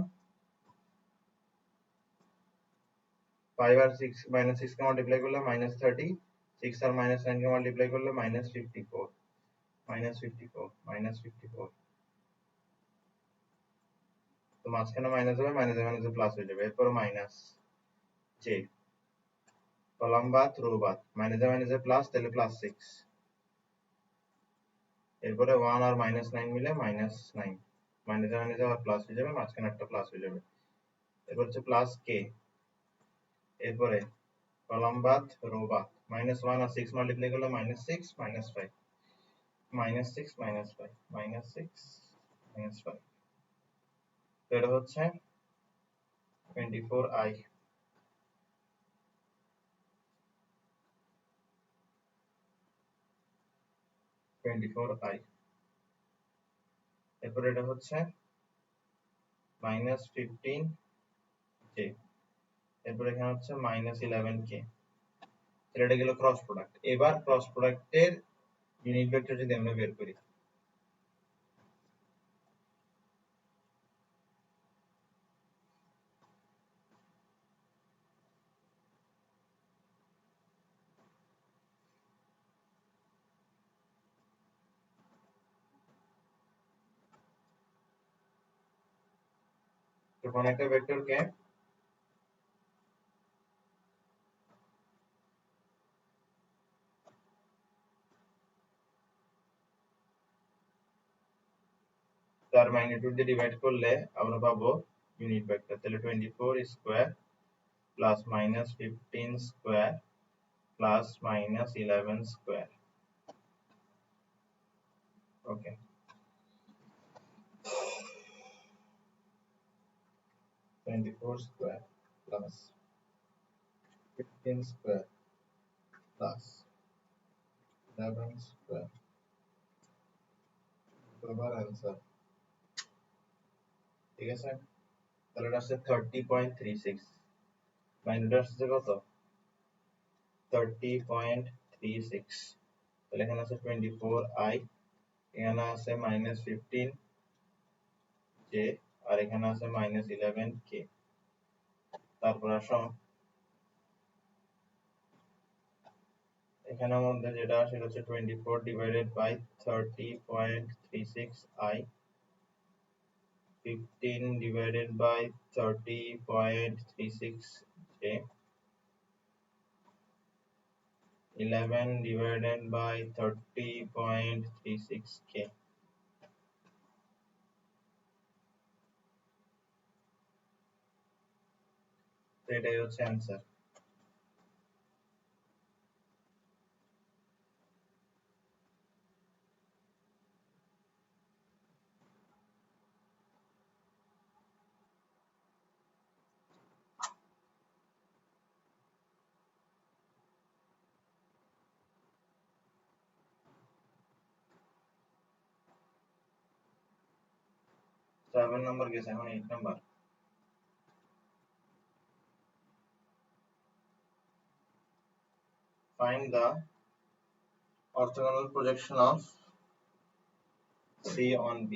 [SPEAKER 1] 5 আর 6 -6 কে মাল্টিপ্লাই করলে -30, 6 আর -9 কে মাল্টিপ্লাই করলে -54, -54 তো মাঝখানে মাইনাস হবে, মাইনাসে মাইনাসে প্লাস হয়ে যাবে, এরপর মাইনাস জে, কলাম বাদ রো বাদ, মাইনাসে মাইনাসে প্লাস, তাহলে +6, এরপরে 1 আর -9 মিলে -9, মাইনাসে মাইনাসে আবার প্লাস হয়ে যাবে, মাঝখানে একটা প্লাস হয়ে যাবে, এরপর হচ্ছে প্লাস কে, এরপরে কলাম বাদ রো বাদ, -1 আর 6 মাল্টিপ্লাই করলে -6 -5, -6 -5, -6 -5, তো এটা হচ্ছে 24i, এরপর এটা হচ্ছে -15j, এরপর এখানে হচ্ছে -11k, এটা গেল ক্রস প্রোডাক্ট। এবার ক্রস প্রোডাক্টের ইউনিট ভেক্টর যদি আমরা বের করি, তো কোন একটা ভেক্টরকে তার ম্যাগনিটিউড দিয়ে ডিভাইড করলে আমরা পাবো ইউনিট ভেক্টর, তাহলে 24 square plus -15 square plus -11 square. Okay, 24 square plus 15 square plus 11 square বরাবর आंसर। ঠিক আছে, তাহলে এটা আসছে 30.36, ম্যাগনিটিউড আসছে কত 30.36, তাহলে এখানে আছে 24i, এখানে আছে -15j, আর এখানে আছে -11k। তারপর আসো এখানের মধ্যে যেটা সেটা হচ্ছে 24 divided by 30.36i, 15 divided by 30.36j, 11 divided by 30.36k। তো এটাই হচ্ছে অ্যান্সার। সেভেন নাম্বার গেছে, এখন 8 number. Find the orthogonal projection of C on B.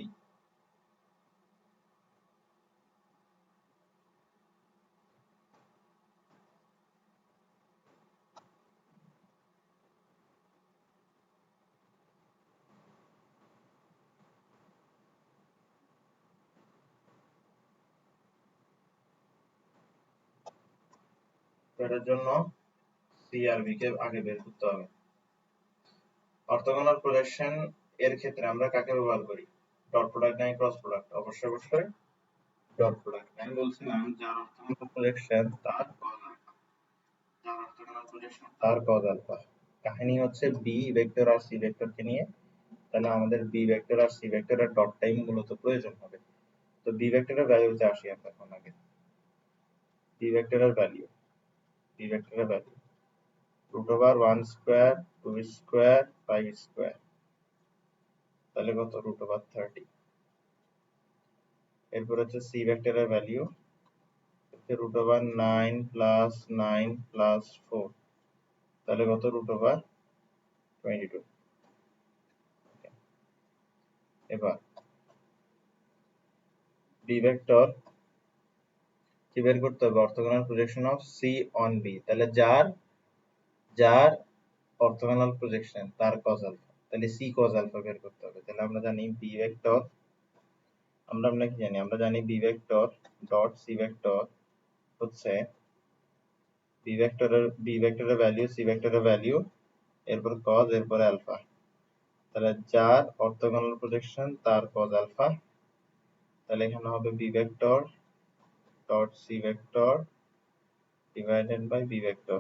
[SPEAKER 1] এটার জন্য সি আর বি কে আগে বের করতে হবে। অর্থোগোনাল প্রজেকশন এর ক্ষেত্রে আমরা কাকে ব্যবহার করি? ডট প্রোডাক্ট নাকি ক্রস প্রোডাক্ট? অবশ্যই ডট প্রোডাক্ট। আমি বলছিলাম যার অর্থোগোনাল প্রজেকশন তার কজ আলফা, যার অর্থোগোনাল প্রজেকশন তার কজ আলফা। কাহিনী হচ্ছে বি ভেক্টর আর সি ভেক্টরকে নিয়ে, তাহলে আমাদের বি ভেক্টর আর সি ভেক্টরের ডট টাইম মূলত প্রয়োজন হবে। তো বি ভেক্টরের ভ্যালুতে আসি আমরা এখন আগে। বি ভেক্টরের ভ্যালু √1 স্কয়ার 2 স্কয়ার 5 স্কয়ার, তাহলে কত? √30। এরপর হচ্ছে সি ভেক্টরের ভ্যালু হচ্ছে √9 প্লাস 9 প্লাস 4, তাহলে কত? √22। এবার বি ভেক্টর কি বের করতে হবে? Orthogonal projection of C on B, তাহলে যার অর্থোগোনাল প্রজেকশন তার কজ আলফা, তাহলে সি কজ আলফা বের করতে হবে। তাহলে আমরা জানি বি ভেক্টর, আমরা কি জানি? আমরা জানি B vector dot C vector হচ্ছে বি ভেক্টরের ভ্যালু সি ভেক্টরের ভ্যালু, এরপর কজ, এরপর আলফা। তাহলে যার অর্থোগোনাল প্রজেকশন তার কজ আলফা, তাহলে এখানে হবে B vector dot C vector divided by B vector.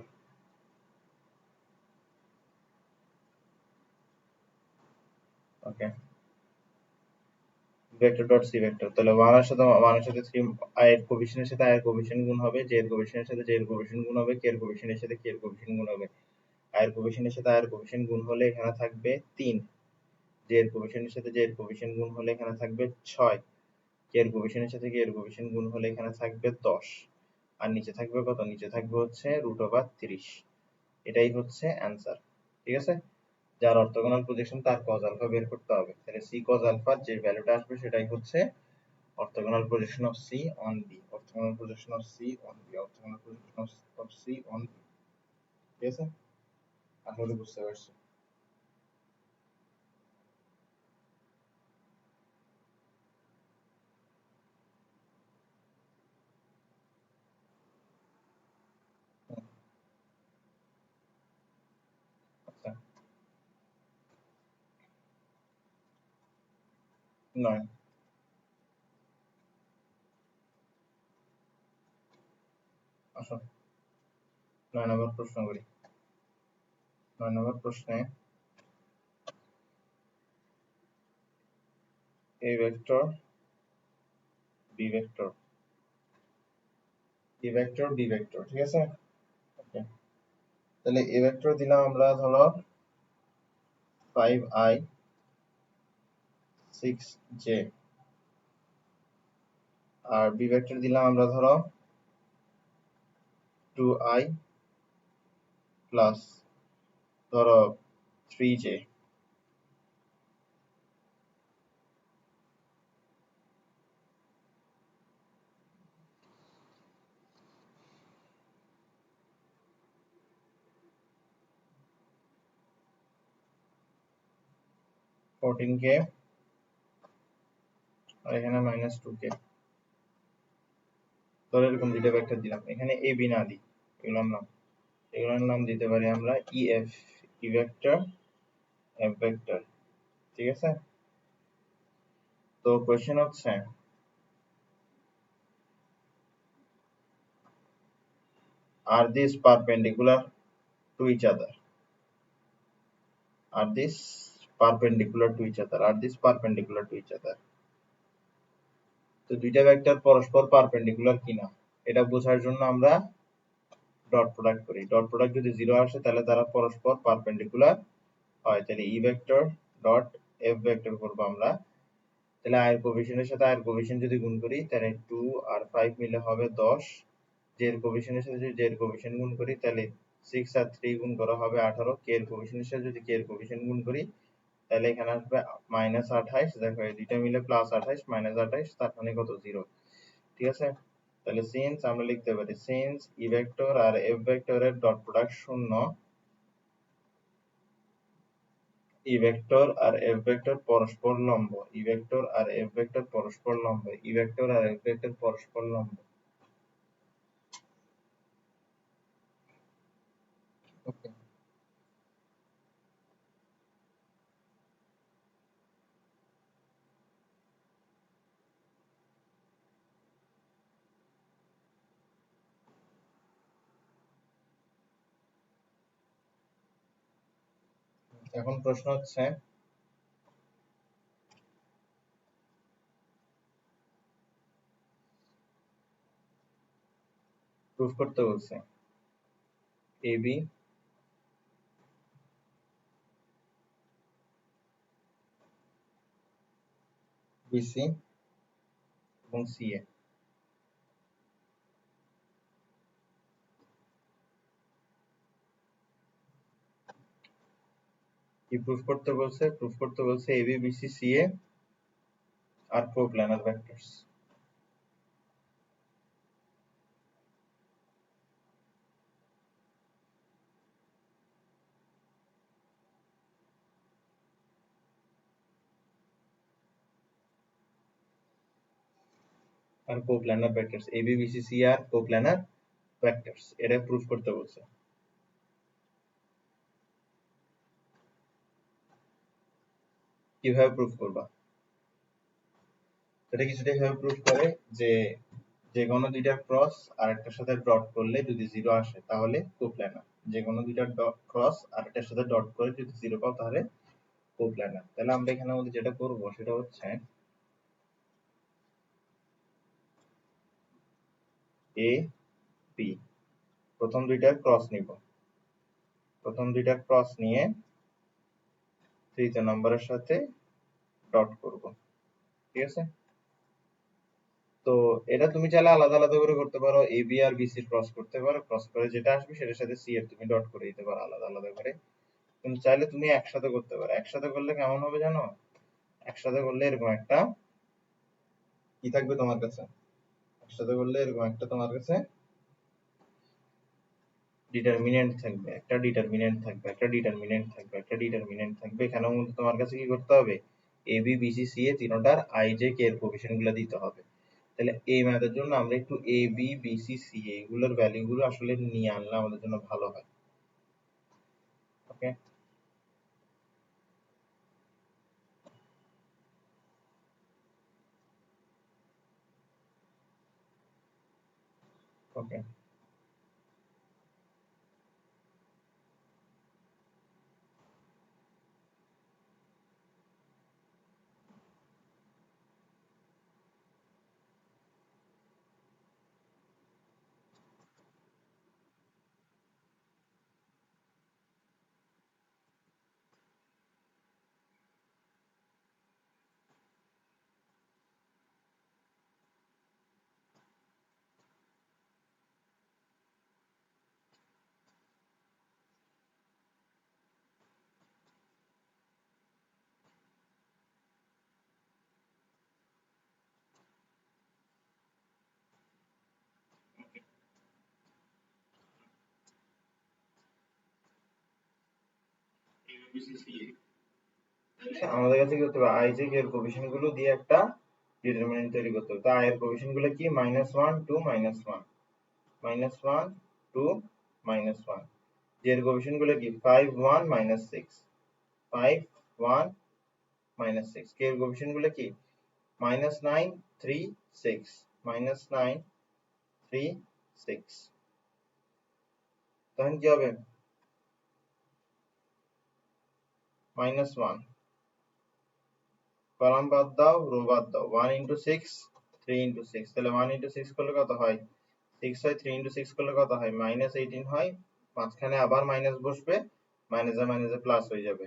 [SPEAKER 1] Okay, vector dot C vector, তাহলে 1 এর সাথে 3 i এর কোএফিসিয়েন্টের সাথে i এর কোএফিসিয়েন্ট গুণ হবে, j এর কোএফিসিয়েন্টের সাথে j এর কোএফিসিয়েন্ট গুণ হবে, k এর কোএফিসিয়েন্টের সাথে k এর কোএফিসিয়েন্ট গুণ হবে। i এর কোএফিসিয়েন্টের সাথে i এর কোএফিসিয়েন্ট গুণ হলে এখানে থাকবে 3, j এর কোএফিসিয়েন্টের সাথে j এর কোএফিসিয়েন্ট গুণ হলে এখানে থাকবে 6, k এর কোএফিসিয়েন্টের সাথে k এর কোএফিসিয়েন্ট গুণ হলে এখানে থাকবে 10, আর নিচে থাকবে কত? নিচে থাকবে হচ্ছে √30। এটাই হচ্ছে অ্যানসার। ঠিক আছে, যার অর্থোগোনাল প্রজেকশন তার কজ আলফা বের করতে হবে। তাহলে সি কজ আলফার যে ভ্যালুটা আসবে সেটাই হচ্ছে orthogonal projection of C on B, orthogonal projection of C on B, orthogonal projection of C on B। ঠিক আছে, আশা করি বুঝতে পারছি। আচ্ছা, 9 আসো 9 নম্বর প্রশ্ন করি। 9 নম্বর প্রশ্নে A vector B vector A vector B vector, ঠিক আছে। ওকে, তাহলে A ভেক্টর দিলাম আমরা ধরো 5i 6j, আর B ভেক্টর দিলাম আমরা ধরো 2i প্লাস ধরো 3j। (14k) আর এখানে -2k। ধরো এরকম দুইটা ভেক্টর দিলাম, এখানে a b না দিই, এগুলোর নাম দিতে পারি আমরা ef, e vector f vector. ঠিক আছে, তো কোশ্চেন হচ্ছে are these perpendicular to each other, are these perpendicular to each other, are these perpendicular to each other। তো দুইটা ভেক্টর পরস্পর পারপেন্ডিকুলার কিনা এটা বোঝার জন্য আমরা ডট প্রোডাক্ট করি। ডট প্রোডাক্ট যদি 0 আসে তাহলে তারা পরস্পর পারপেন্ডিকুলার হয়। তাহলে E vector dot F vector করব আমরা। তাহলে i এর কোএফিসিয়েন্টের সাথে i এর কোএফিসিয়েন্ট যদি গুণ করি তাহলে 2 আর 5 মিলে হবে 10, j এর কোএফিসিয়েন্টের সাথে যদি j এর কোএফিসিয়েন্ট গুণ করি তাহলে 6 আর 3 গুণ করা হবে 18, k এর কোএফিসিয়েন্টের সাথে যদি k এর কোএফিসিয়েন্ট গুণ করি তাহলে এখানে আসবে -28। দেখো এই দুইটা মিলে +28 -28, তার মানে কত? 0। ঠিক আছে, তাহলে সিন্স আমরা লিখতে পারি সিন্স ই ভেক্টর আর এফ ভেক্টরের ডট প্রোডাক্ট 0, ই ভেক্টর আর এফ ভেক্টর পরস্পর লম্ব, ই ভেক্টর আর এফ ভেক্টর পরস্পর লম্ব, ই ভেক্টর আর এফ ভেক্টর পরস্পর লম্ব। এখন প্রশ্ন হচ্ছে প্রুফ করতে বলছে এবি বিসি এবং সিএ। কি প্রুফ করতে বলছে? প্রুফ করতে বলছে এবি বিসি সিএ আর কোপ্ল্যানার ভেক্টরস। আর কোপ্ল্যানার ভেক্টরস এবি বিসি সি আর কোপ্ল্যানার ভেক্টরস, এটা প্রুফ করতে বলছে। কিভাবে প্রুফ করবা? এটা কিছুটা এভাবে প্রুফ করে যে যে কোনো দুইটার ক্রস আরেকটার সাথে ডট করলে যদি জিরো আসে তাহলে কোপ্ল্যানার, যে কোনো দুইটার ক্রস আরেকটার সাথে ডট করে যদি জিরো পাও তাহলে কোপ্ল্যানার। তাহলে আমরা এখানে মধ্যে যেটা করব সেটা হচ্ছে এ পি প্রথম দুইটার ক্রস নিব, প্রথম দুইটার ক্রস নিয়ে তৃতীয় নম্বরের সাথে ডট করব, ঠিক আছে? তো এটা তুমি চাইলে আলাদা আলাদা করে করতে পারো, A B R B C cross করতে পারো, ক্রস করে যেটা আসবে সেটার সাথে সি এর তুমি ডট করে দিতে পারো আলাদা আলাদা করে। তুমি চাইলে তুমি একসাথে করতে পারো। একসাথে করলে কেমন হবে জানো? একসাথে করলে এরকম একটা কি থাকবে তোমার কাছে, একসাথে করলে এরকম একটা তোমার কাছে ডিটারমিনেন্ট থাকবে, একটা ডিটারমিনেন্ট থাকবে, একটা ডিটারমিনেন্ট থাকবে, একটা ডিটারমিনেন্ট থাকবে। এখানেও মধ্যে তোমার কাছে কি করতে হবে? এ বি বি সি সি এ তিনটার আই জে কে এর কোএফিসিয়েন্ট গুলো দিতে হবে। তাহলে এই ম্যাথের জন্য আমরা একটু এ বি বি সি সি এগুলোর ভ্যালু গুলো আসলে নিয়ে আনলে আমাদের জন্য ভালো হয়। ওকে ওকে আমাদের কাছে কি করতে হবে? আই জে কে এর কোএফিসিয়েন্ট গুলো দিয়ে একটা ডিটারমিনেন্ট তৈরি করতে হবে। তো আই এর কোএফিসিয়েন্ট গুলো কি? -1 2 -1 -1 2 -1। জে এর কোএফিসিয়েন্ট গুলো কি? 5 1 -6 5 1 -6। কে এর কোএফিসিয়েন্ট গুলো কি? -9 3 6 -9 3 6। তখন কি হবে? -1 কলাম বাদ দাও, রো বাদ দাও, 1 into 6 3 into 6, তাহলে 1 into 6 করলে কত হয়? 6 হয়, 3 into 6 করলে কত হয়? -18 হয়। মাঝখানে আবার মাইনাস বসবে, মাইনাসে মাইনাসে প্লাস হয়ে যাবে।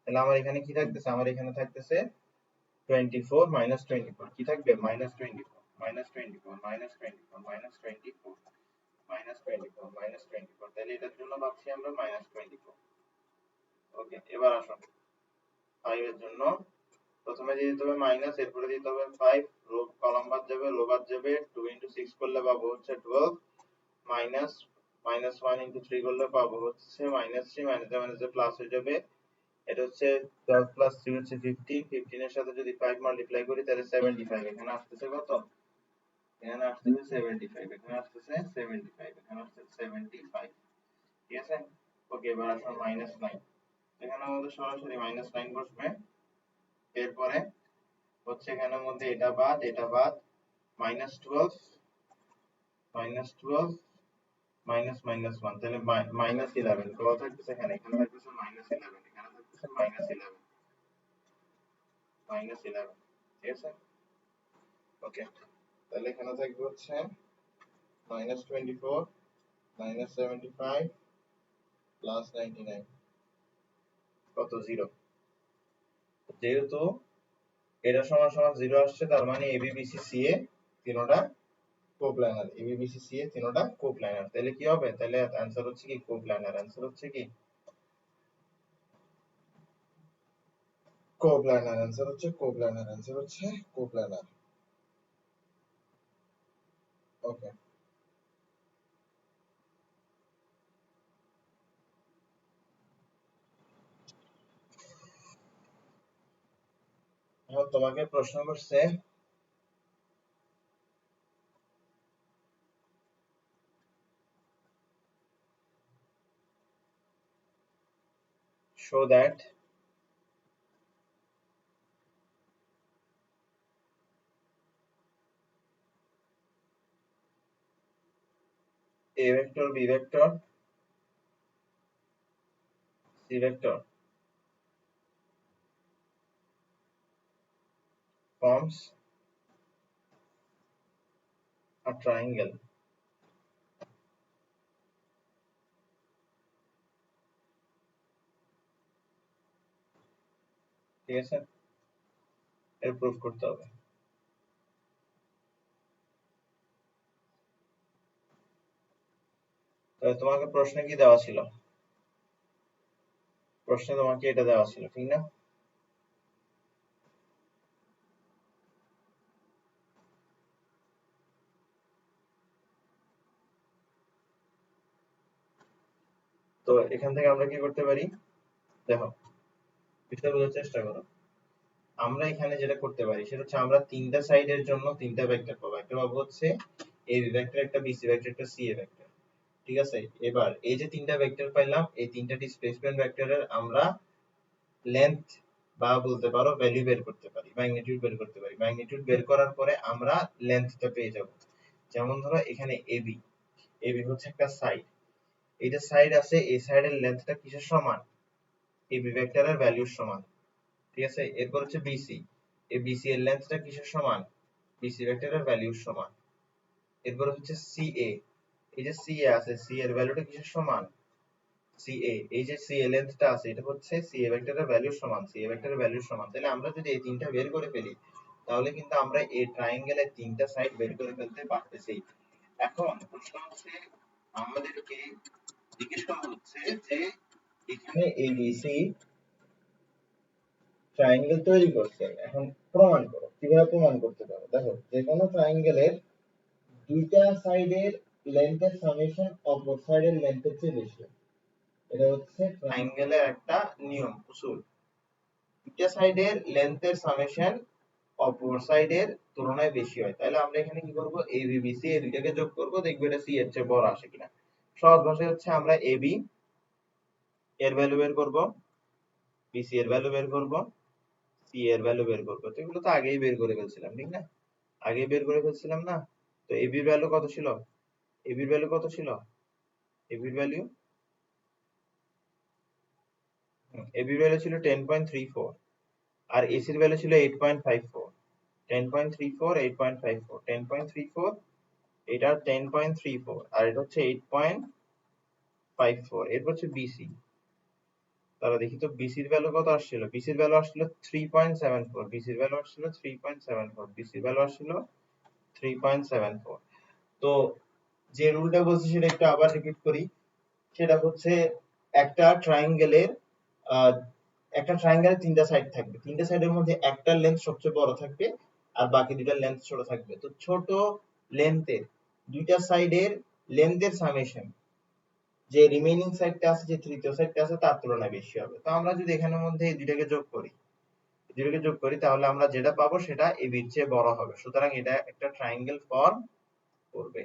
[SPEAKER 1] তাহলে আমার এখানে কি থাকতেছে? আমার এখানে থাকতেছে 24 -24 কি থাকবে? -24 -24 -24 -24 -24 তাহলে এটার জন্য পাচ্ছি আমরা -24। ওকে, এবার আসো 5 এর জন্য প্রথমে দিয়ে দিতে হবে মাইনাস, এরপরে দিতে হবে 5, রো কলাম বাদ যাবে, রো বাদ যাবে, 2 into 6 করলে পাবো হচ্ছে 12, মাইনাস -1 into 3 করলে পাবো হচ্ছে -3, মাইনাসে মাইনাসে প্লাস হয়ে যাবে। এটা হচ্ছে 12 প্লাস 3 হচ্ছে 15, 15 এর সাথে যদি 5 মাল্টিপ্লাই করি তাহলে 75। এখানে আসতেছে কত? এখানে আসতেছে 75, এখানে আসতেছে 75, এখানে আসতেছে 75, ঠিক আছে? ওকে, এবার আসো -9, এখানে আমাদের সরাসরি -9 বসবে। এরপরে হচ্ছে এখানের মধ্যে এটা বাদ এটা বাদ, -12 -12 -1, তাহলে -11 12 থাকতেছে এখানে, এখানে থাকতেছে -11, এখানে থাকতেছে -11, -11, ঠিক আছে। ওকে, তাহলে এখানে থাকবে হচ্ছে -24, -75 +99 কত 0। যেহেতু এটা সমান সমান 0 আসছে, তার মানে এবি বিসি সিএ তিনোটা কোপ্ল্যানার, এবি বিসি সিএ তিনোটা কোপ্ল্যানার। তাহলে কি হবে? তাহলে অ্যানসার হচ্ছে কি কোপ্ল্যানার, অ্যানসার হচ্ছে কি কোপ্ল্যানার, অ্যানসার হচ্ছে কোপ্ল্যানার, অ্যানসার হচ্ছে কোপ্ল্যানার। ওকে, এখন তোমাকে প্রশ্ন করছে show that a vector, b vector, c vector forms a triangle ঠিক আছে, এর প্রুফ করতে হবে। তাহলে তোমাকে প্রশ্নে কি দেওয়া ছিল? প্রশ্নে তোমাকে এটা দেওয়া ছিল, ঠিক না? তো এখান থেকে আমরা কি করতে পারি? দেখো, বিষয়টা বোঝার চেষ্টা করো। আমরা এখানে যেটা করতে পারি সেটা হচ্ছে আমরা তিনটা সাইডের জন্য তিনটা ভেক্টর পাবো। একটা পাবো হচ্ছে এ বি ভেক্টর, একটা বিসি ভেক্টর, একটা সি এ ভেক্টর, ঠিক আছে। এবার এই যে তিনটা ভেক্টর পাইলাম, এই তিনটা ডিসপ্লেসমেন্ট ভেক্টরের আমরা লেন্থ বা বলতে পারো ভ্যালু বের করতে পারি, ম্যাগনিটিউড বের করতে পারি। ম্যাগনিটিউড বের করার পরে আমরা লেন্থটা পেয়ে যাব। যেমন ধরো এখানে এবি, এবি হচ্ছে একটা সাইড, এইটা সাইড আছে, এই সাইডের লেন্থটা কিসের সমান? এবি ভেক্টরের ভ্যালুর সমান, ঠিক আছে। এরপর হচ্ছে বিসি, এই বিসি এর লেন্থটা কিসের সমান? বিসি ভেক্টরের ভ্যালুর সমান। এরপর হচ্ছে সিএ, এই যে সিএ আছে, সি এর ভ্যালুটা কিসের সমান? সিএ, এই যে সিএ লেন্থটা আছে, এটা হচ্ছে সিএ ভেক্টরের ভ্যালুর সমান, সিএ ভেক্টরের ভ্যালুর সমান। তাহলে আমরা যদি এই তিনটা বের করে ফেলি, তাহলে কিন্তু আমরা এই ট্রায়াঙ্গেলের তিনটা সাইড বের করে ফেলতে পারতেছি। এখন প্রশ্ন হচ্ছে আমাদেরকে জিজ্ঞেস করা হচ্ছে যে এখানে এবিসি ট্রায়াঙ্গেল তৈরি করছে, এখন প্রমাণ করো। কিভাবে প্রমাণ করতে পারো? দেখো, যে কোনো ট্রায়াঙ্গেলের দুইটা সাইডের লেন্থের সামেশন অপর সাইডের লেন্থের চেয়ে বেশি। এটা হচ্ছে ট্রায়াঙ্গেলের একটা নিয়ম, উসুল। দুইটা সাইডের লেন্থের সামেশন অপর সাইডের তুলনায় বেশি হয়। তাহলে আমরা এখানে কি করব? এ বি বি সি এই দুইটাকে যোগ করব, দেখব এটা সি এর চেয়ে বড় আসে কিনা। সহজ ভাষায় হচ্ছে আমরা এ বি এর ভ্যালু বের করব, বি সি এর ভ্যালু বের করব, সি এর ভ্যালু বের করব। তো এগুলো তো আগেই বের করে ফেলছিলাম, ঠিক না? আগেই বের করে ফেলছিলাম না? তো এ বির ভ্যালু কত ছিল? এ বির ভ্যালু কত ছিল? এ বির ভ্যালু এ বির ভ্যালু ছিল 10.34, আর এসির ভ্যালু ছিল 8.54। 10.34, 8.54, 10.34, এটা 10.34, আর এটা হচ্ছে 8.54। এরপর হচ্ছে বিসি, তাহলে দেখি তো বিসির ভ্যালু কত আসছিল। বিসির ভ্যালু আসছিল 3.74, বিসির ভ্যালু আসছিল 3.74, বিসির ভ্যালু আসছিল 3.74। তো যে রুলটা বলছি সেটা একটু আবার রিপিট করি। সেটা হচ্ছে একটা ট্রায়াঙ্গেলের আহ, একটা ট্রায়াঙ্গেলের তিনটা সাইড থাকবে, তিনটা সাইডের মধ্যে একটার লেন্থ সবচেয়ে বড় থাকবে আর বাকি দুইটার লেন্থ ছোট থাকবে। তো ছোট লেন্থের দুইটা সাইডের লেন্থের সামেশন যে রিমেইনিং সাইডটা আছে, যে তৃতীয় সাইডটা আছে, তার তুলনায় বেশি হবে। তো আমরা যদি এখানের মধ্যে এই দুইটাকে যোগ করি, দুইটাকে যোগ করি, তাহলে আমরা যেটা পাবো সেটা এই বির চেয়ে বড় হবে। সুতরাং এটা একটা ট্রায়াঙ্গেল ফর্ম করবে।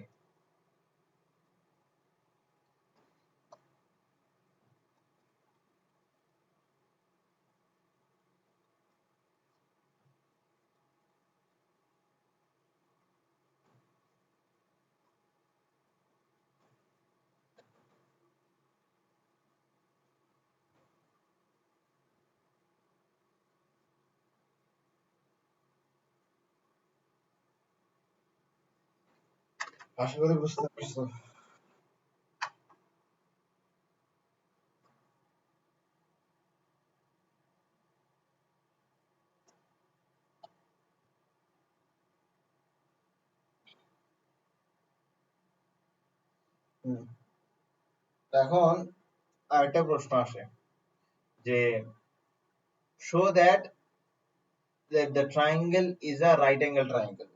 [SPEAKER 1] আশা করি বুঝতে পারছো। এখন আরেকটা প্রশ্ন আসে যে show that the triangle is a right angle triangle,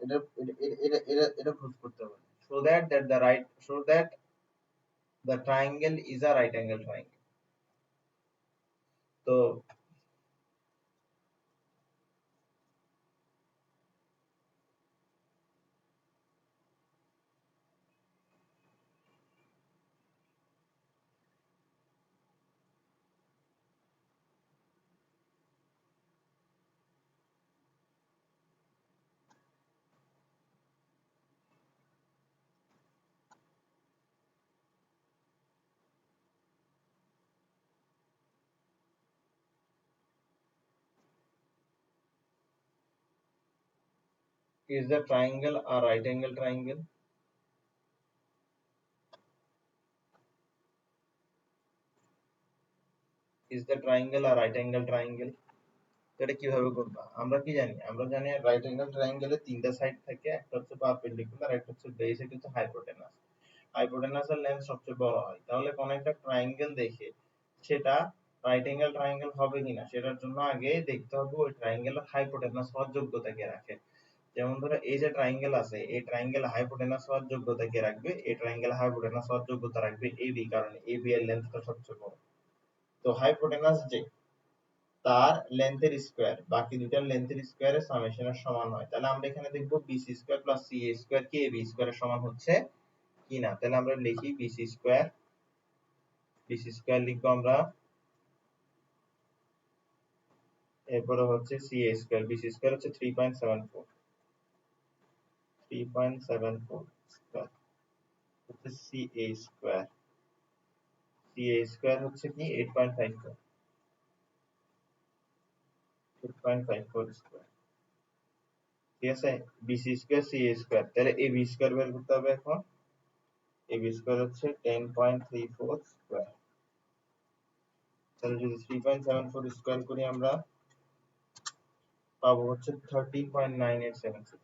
[SPEAKER 1] এটা প্রুফ করতে হবে। show that the triangle is a right angle triangle। তো is the triangle a right angle triangle? Is the triangle a right angle triangle? এটা কিভাবে করবা? আমরা কি জানি? আমরা জানি রাইট অ্যাঙ্গেল ট্রায়াঙ্গেলের তিনটা সাইড থাকে, একটা হচ্ছে পারপেন্ডিকুলার, একটা হচ্ছে বেস, একটা হচ্ছে হাইপোটেনাস। হাইপোটেনাসের লেন্থ সবচেয়ে বড় হয়। তাহলে কোন একটা ট্রায়াঙ্গেল দেখে সেটা রাইট অ্যাঙ্গেল ট্রায়াঙ্গেল হবে কিনা সেটার জন্য আগে দেখতে হবে ওই ট্রায়াঙ্গেলের হাইপোটেনাস হওয়ার যোগ্যতা কে রাখে। যেমন ধরো এই যে ট্রায়াঙ্গেল আছে, এই ট্রায়াঙ্গেল হাইপোটেনাস হওয়ার যোগ্যতা কে রাখবে? এই ট্রায়াঙ্গেল হাইপোটেনাস হওয়ার যোগ্যতা রাখবে এবি, কারণ এবি এর লেন্থটা সবচেয়ে বড়। তো হাইপোটেনাস যে তার লেন্থের স্কয়ার বাকি দুটার লেন্থের স্কয়ারের সামেশনের সমান হয়। তাহলে আমরা এখানে দেখব BC square plus CA square কি এবি স্কয়ারের সমান হচ্ছে কিনা। তাহলে আমরা লিখি বিসি স্কয়ার লিখবো আমরা, এরপরে হচ্ছে সিএ স্কয়ার। বিসি স্কয়ার হচ্ছে 3.74, 3.74 স্কয়ার হচ্ছে সিএ স্কয়ার। সিএ স্কয়ার হচ্ছে কি 8.54, 8.54 স্কয়ার। ঠিক আছে, বিসি স্কয়ার সিএ স্কয়ার। তাহলে এবি স্কয়ার বের করতে হবে এখন। এবি স্কয়ার হচ্ছে 10.34 স্কয়ার। তাহলে যদি 3.74 স্কয়ার করি আমরা পাবো হচ্ছে 13.9876।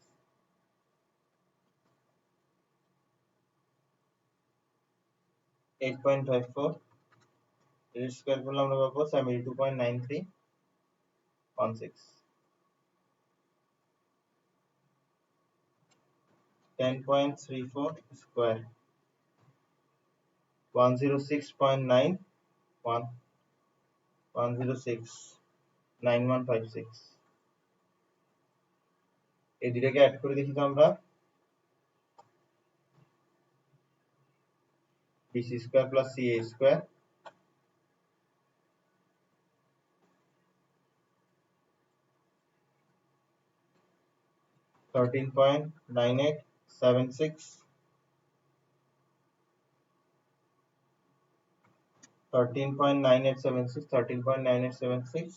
[SPEAKER 1] 8.54 এর স্কয়ার করলে আমরা পাবো 72.9316। 10.34 স্কয়ার 106.91 106.9156। এই দুটাকে অ্যাড করে দেখি তো আমরা। BC square plus CA square 13.9876, 13.9876, 13.9876,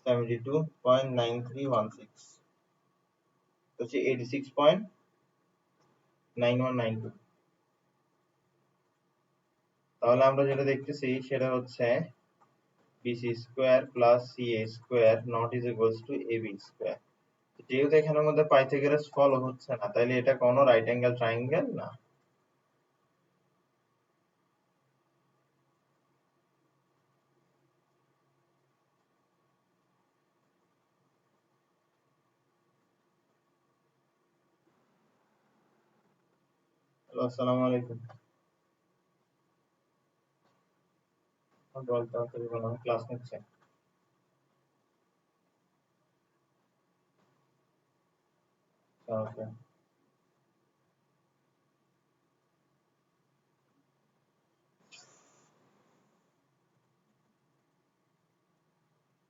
[SPEAKER 1] 72.9316 হচ্ছে 86.9192। তাহলে আমরা যেটা দেখতেছি সেটা হচ্ছে BC square plus CA square not is equals to AB square. যেহেতু এখানের মধ্যে পাইথাগোরাস ফলো হচ্ছে না, তাহলে এটা কোনো রাইট অ্যাঙ্গেল ট্রায়াঙ্গেল না। হ্যালো, আসসালামু আলাইকুম। ক্লাস নিচ্ছে। ওকে,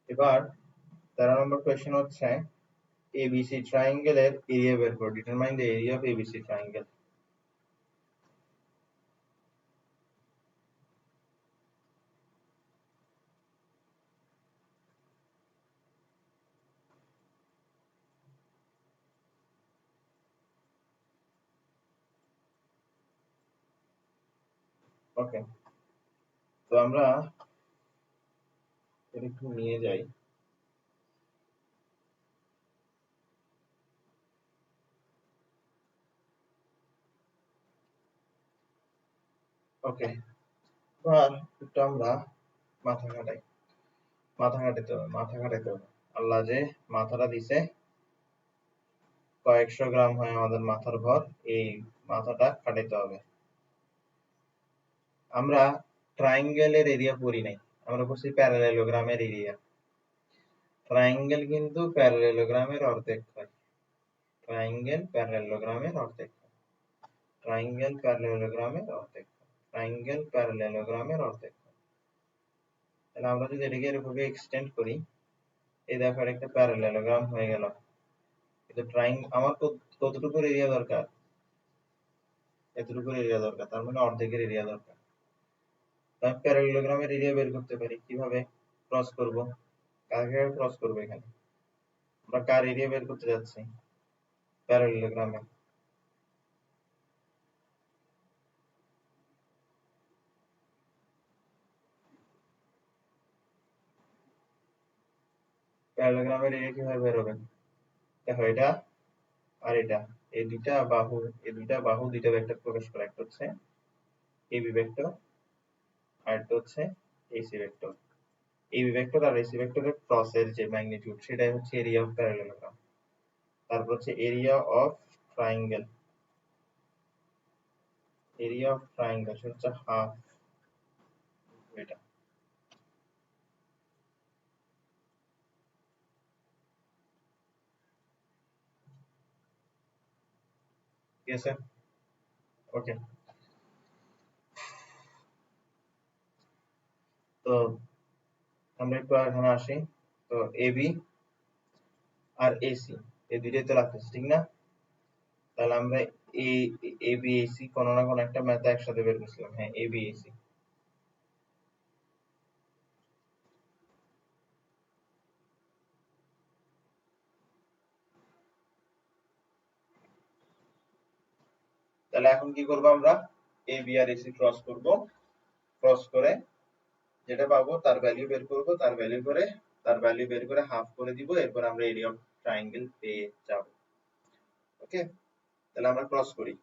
[SPEAKER 1] এবার 13 নম্বর কোয়েশ্চেন হচ্ছে ABC ট্রায়াঙ্গেলের এরিয়া বের করো। Determine the area of ABC triangle. Okay, তো আমরা এটা একটু নিয়ে যাই। ওকে, এবার একটু আমরা মাথা খাটাই, মাথা খাটাইতে হবে। আল্লাহ যে মাথাটা দিছে, কয়েকশো গ্রাম হয় আমাদের মাথার ভর, এই মাথাটা খাটাইতে হবে। আমরা ট্রায়াঙ্গেলের এরিয়া পড়ি নাই, আমরা পড়ছি প্যারালেলোগ্রামের এরিয়া। ট্রায়াঙ্গেল কিন্তু প্যারালেলোগ্রামের অর্ধেক হয়, ট্রায়াঙ্গেল প্যারালেলোগ্রামের অর্ধেক, ট্রায়াঙ্গেল প্যারালেলোগ্রামের অর্ধেক, ট্রায়াঙ্গেল প্যারালেলোগ্রামের অর্ধেক। তাহলে আমরা যদি এটাকে এরভাবে এক্সটেন্ড করি, এই দেখো একটা প্যারালেলোগ্রাম হয়ে গেল। কিন্তু আমার কতটুকুর এরিয়া দরকার? এতটুকুর এরিয়া দরকার, তার মানে অর্ধেকের এরিয়া দরকার। আমি প্যারালেলোগ্রামের এরিয়া বের করতে পারি কিভাবে? ক্রস করব, কাকে ক্রস করব? এখানে আমরা কার এরিয়া বের করতে যাচ্ছি? প্যারালেলোগ্রামে। প্যারালেলোগ্রামের এরিয়া কিভাবে বের হবে? দেখো এটা আর এটা, এই দুইটা বাহু, দুইটা ভেক্টর প্রকাশ করে, একটা হচ্ছে এবি ভেক্টর আর একটা হচ্ছে এসি ভেক্টর। এবি ভেক্টর আর এসি ভেক্টরের ক্রসের যে ম্যাগনিটিউড, সেটাই হচ্ছে এরিয়া অফ প্যারালেলোগ্রাম। তারপর হচ্ছে এরিয়া অফ ট্রায়াঙ্গেল, সেটা হচ্ছে হাফ এটা। ঠিক আছে, ওকে। তো আমরা একটু এখানে আসি। তো এবি আর এসি এই দুইটাই তো রাখতেছি, ঠিক না? তাহলে আমরা এবি এসি কোনো না কোনো একটা ম্যাথ একসাথে বের করছিলাম। হ্যাঁ, এবি এসি। তাহলে এখন কি করব? আমরা এবি আর এসি ক্রস করব, ক্রস করে যেটা পাবো তার ভ্যালু বের করব, তার ভ্যালু বের করে হাফ করে দিব, এরপর আমরা এরিয়া অফ ট্রায়াঙ্গেল পেয়ে যাব। ওকে, তাহলে আমরা ক্রস করি।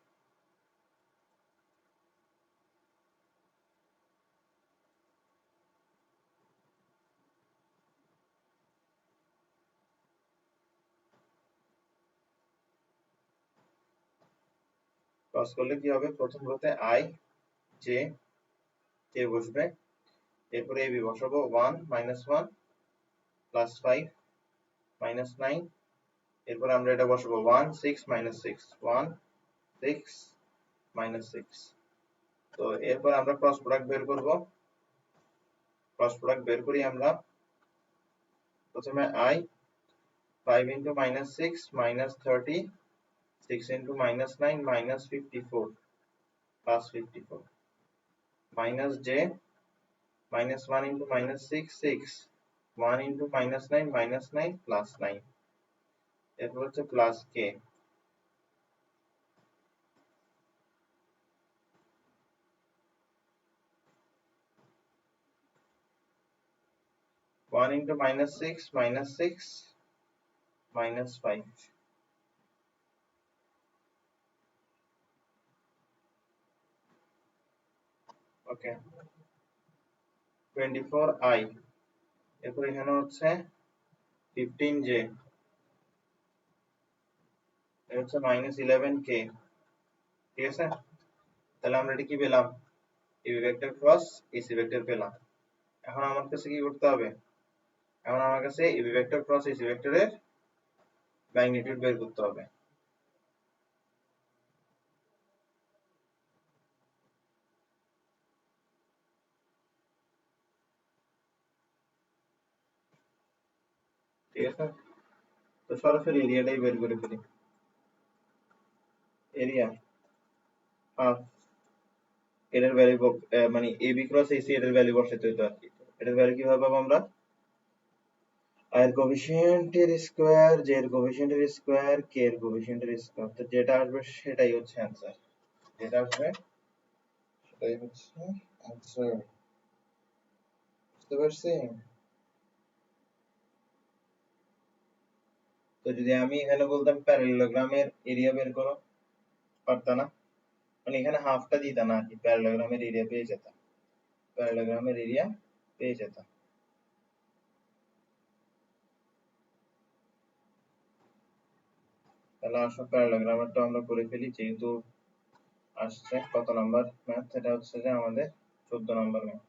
[SPEAKER 1] ক্রস করলে কি হবে? প্রথম রোতে আই জে কে বসবে, এরপরে এবি বসাবো 1 -1 +5 -9, এরপর আমরা এটা বসাবো 1 6 -6 1 6 -6। তো এরপর আমরা ক্রস প্রোডাক্ট বের করব। ক্রস প্রোডাক্ট বের করি আমরা। প্রথমে আই 5 * -6 -30, 6 * -9 -54 +54, minus j -1 * -6 6, 1 * -9 -9 +9, এরপর হচ্ছে প্লাস কে, 1 * -6 -6 -5। ওকে, 24i, এরপর এখানে হচ্ছে 15j, এটা হচ্ছে -11k। ঠিক আছে, তাহলে আমরা এটা কি পেলাম? AB vector cross AC vector পেলাম। এখন আমার কাছে কি করতে হবে? এখন আমার কাছে এবি ভেক্টর ক্রস এসি ভেক্টরের ম্যাগনিটিউড বের করতে হবে। ঠিক আছে, তো সরাসরি এরিয়াটাই বের করে ফেলি। এরিয়া হাফ, এটার ভ্যালু মানে এবি ক্রস এসি এটার ভ্যালু বসাতে হতো আর কি। এটার ভ্যালু কিভাবে পাবো আমরা? আই এর কোএফিসিয়েন্টের স্কয়ার, জে এর কোএফিসিয়েন্টের স্কয়ার, কে এর কোএফিসিয়েন্টের স্কয়ার। তো যেটা আসবে সেটাই হচ্ছে অ্যান্সার, যেটা আসবে সেটাই এটাই হচ্ছে आंसर বুঝতে পারছি। তো যদি আমি এখানে বলতাম প্যারালেলোগ্রামের এরিয়া বের করো, পারতা না? মানে এখানে হাফটা দিতা না আর কি, প্যারালেলোগ্রামের এরিয়া পেয়ে যেতাম, প্যারালেলোগ্রামের এরিয়া পেয়ে যেতাম। তাহলে আসো প্যারালেলোগ্রামেরটা আমরা করে ফেলি, যেহেতু আসছে কত নাম্বার ম্যাথ, এটা হচ্ছে যে আমাদের 14 নাম্বার ম্যাথ।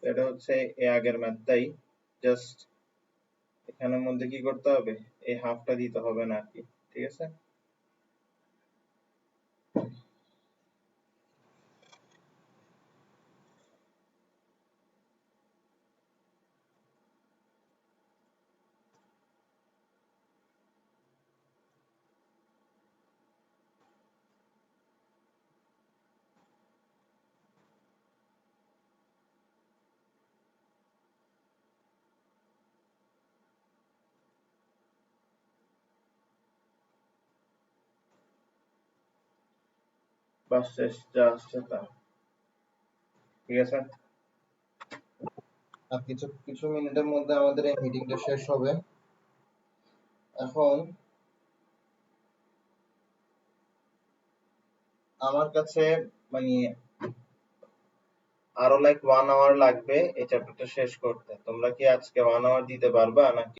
[SPEAKER 1] এটা হচ্ছে এই আগের ম্যাথটাই, জাস্ট এখানের মধ্যে কি করতে হবে, এই হাফটা দিতে হবে না আর কি, ঠিক আছে। বাস শেষ, যা আসছে তা, ঠিক আছে। আর কিছু কিছু মিনিটের মধ্যে আমাদের এই মিটিংটা শেষ হবে। এখন আমার কাছে মানে আরো লাইক 1 আওয়ার লাগবে এই চ্যাপ্টারটা শেষ করতে। তোমরা কি আজকে 1 আওয়ার দিতে পারবা নাকি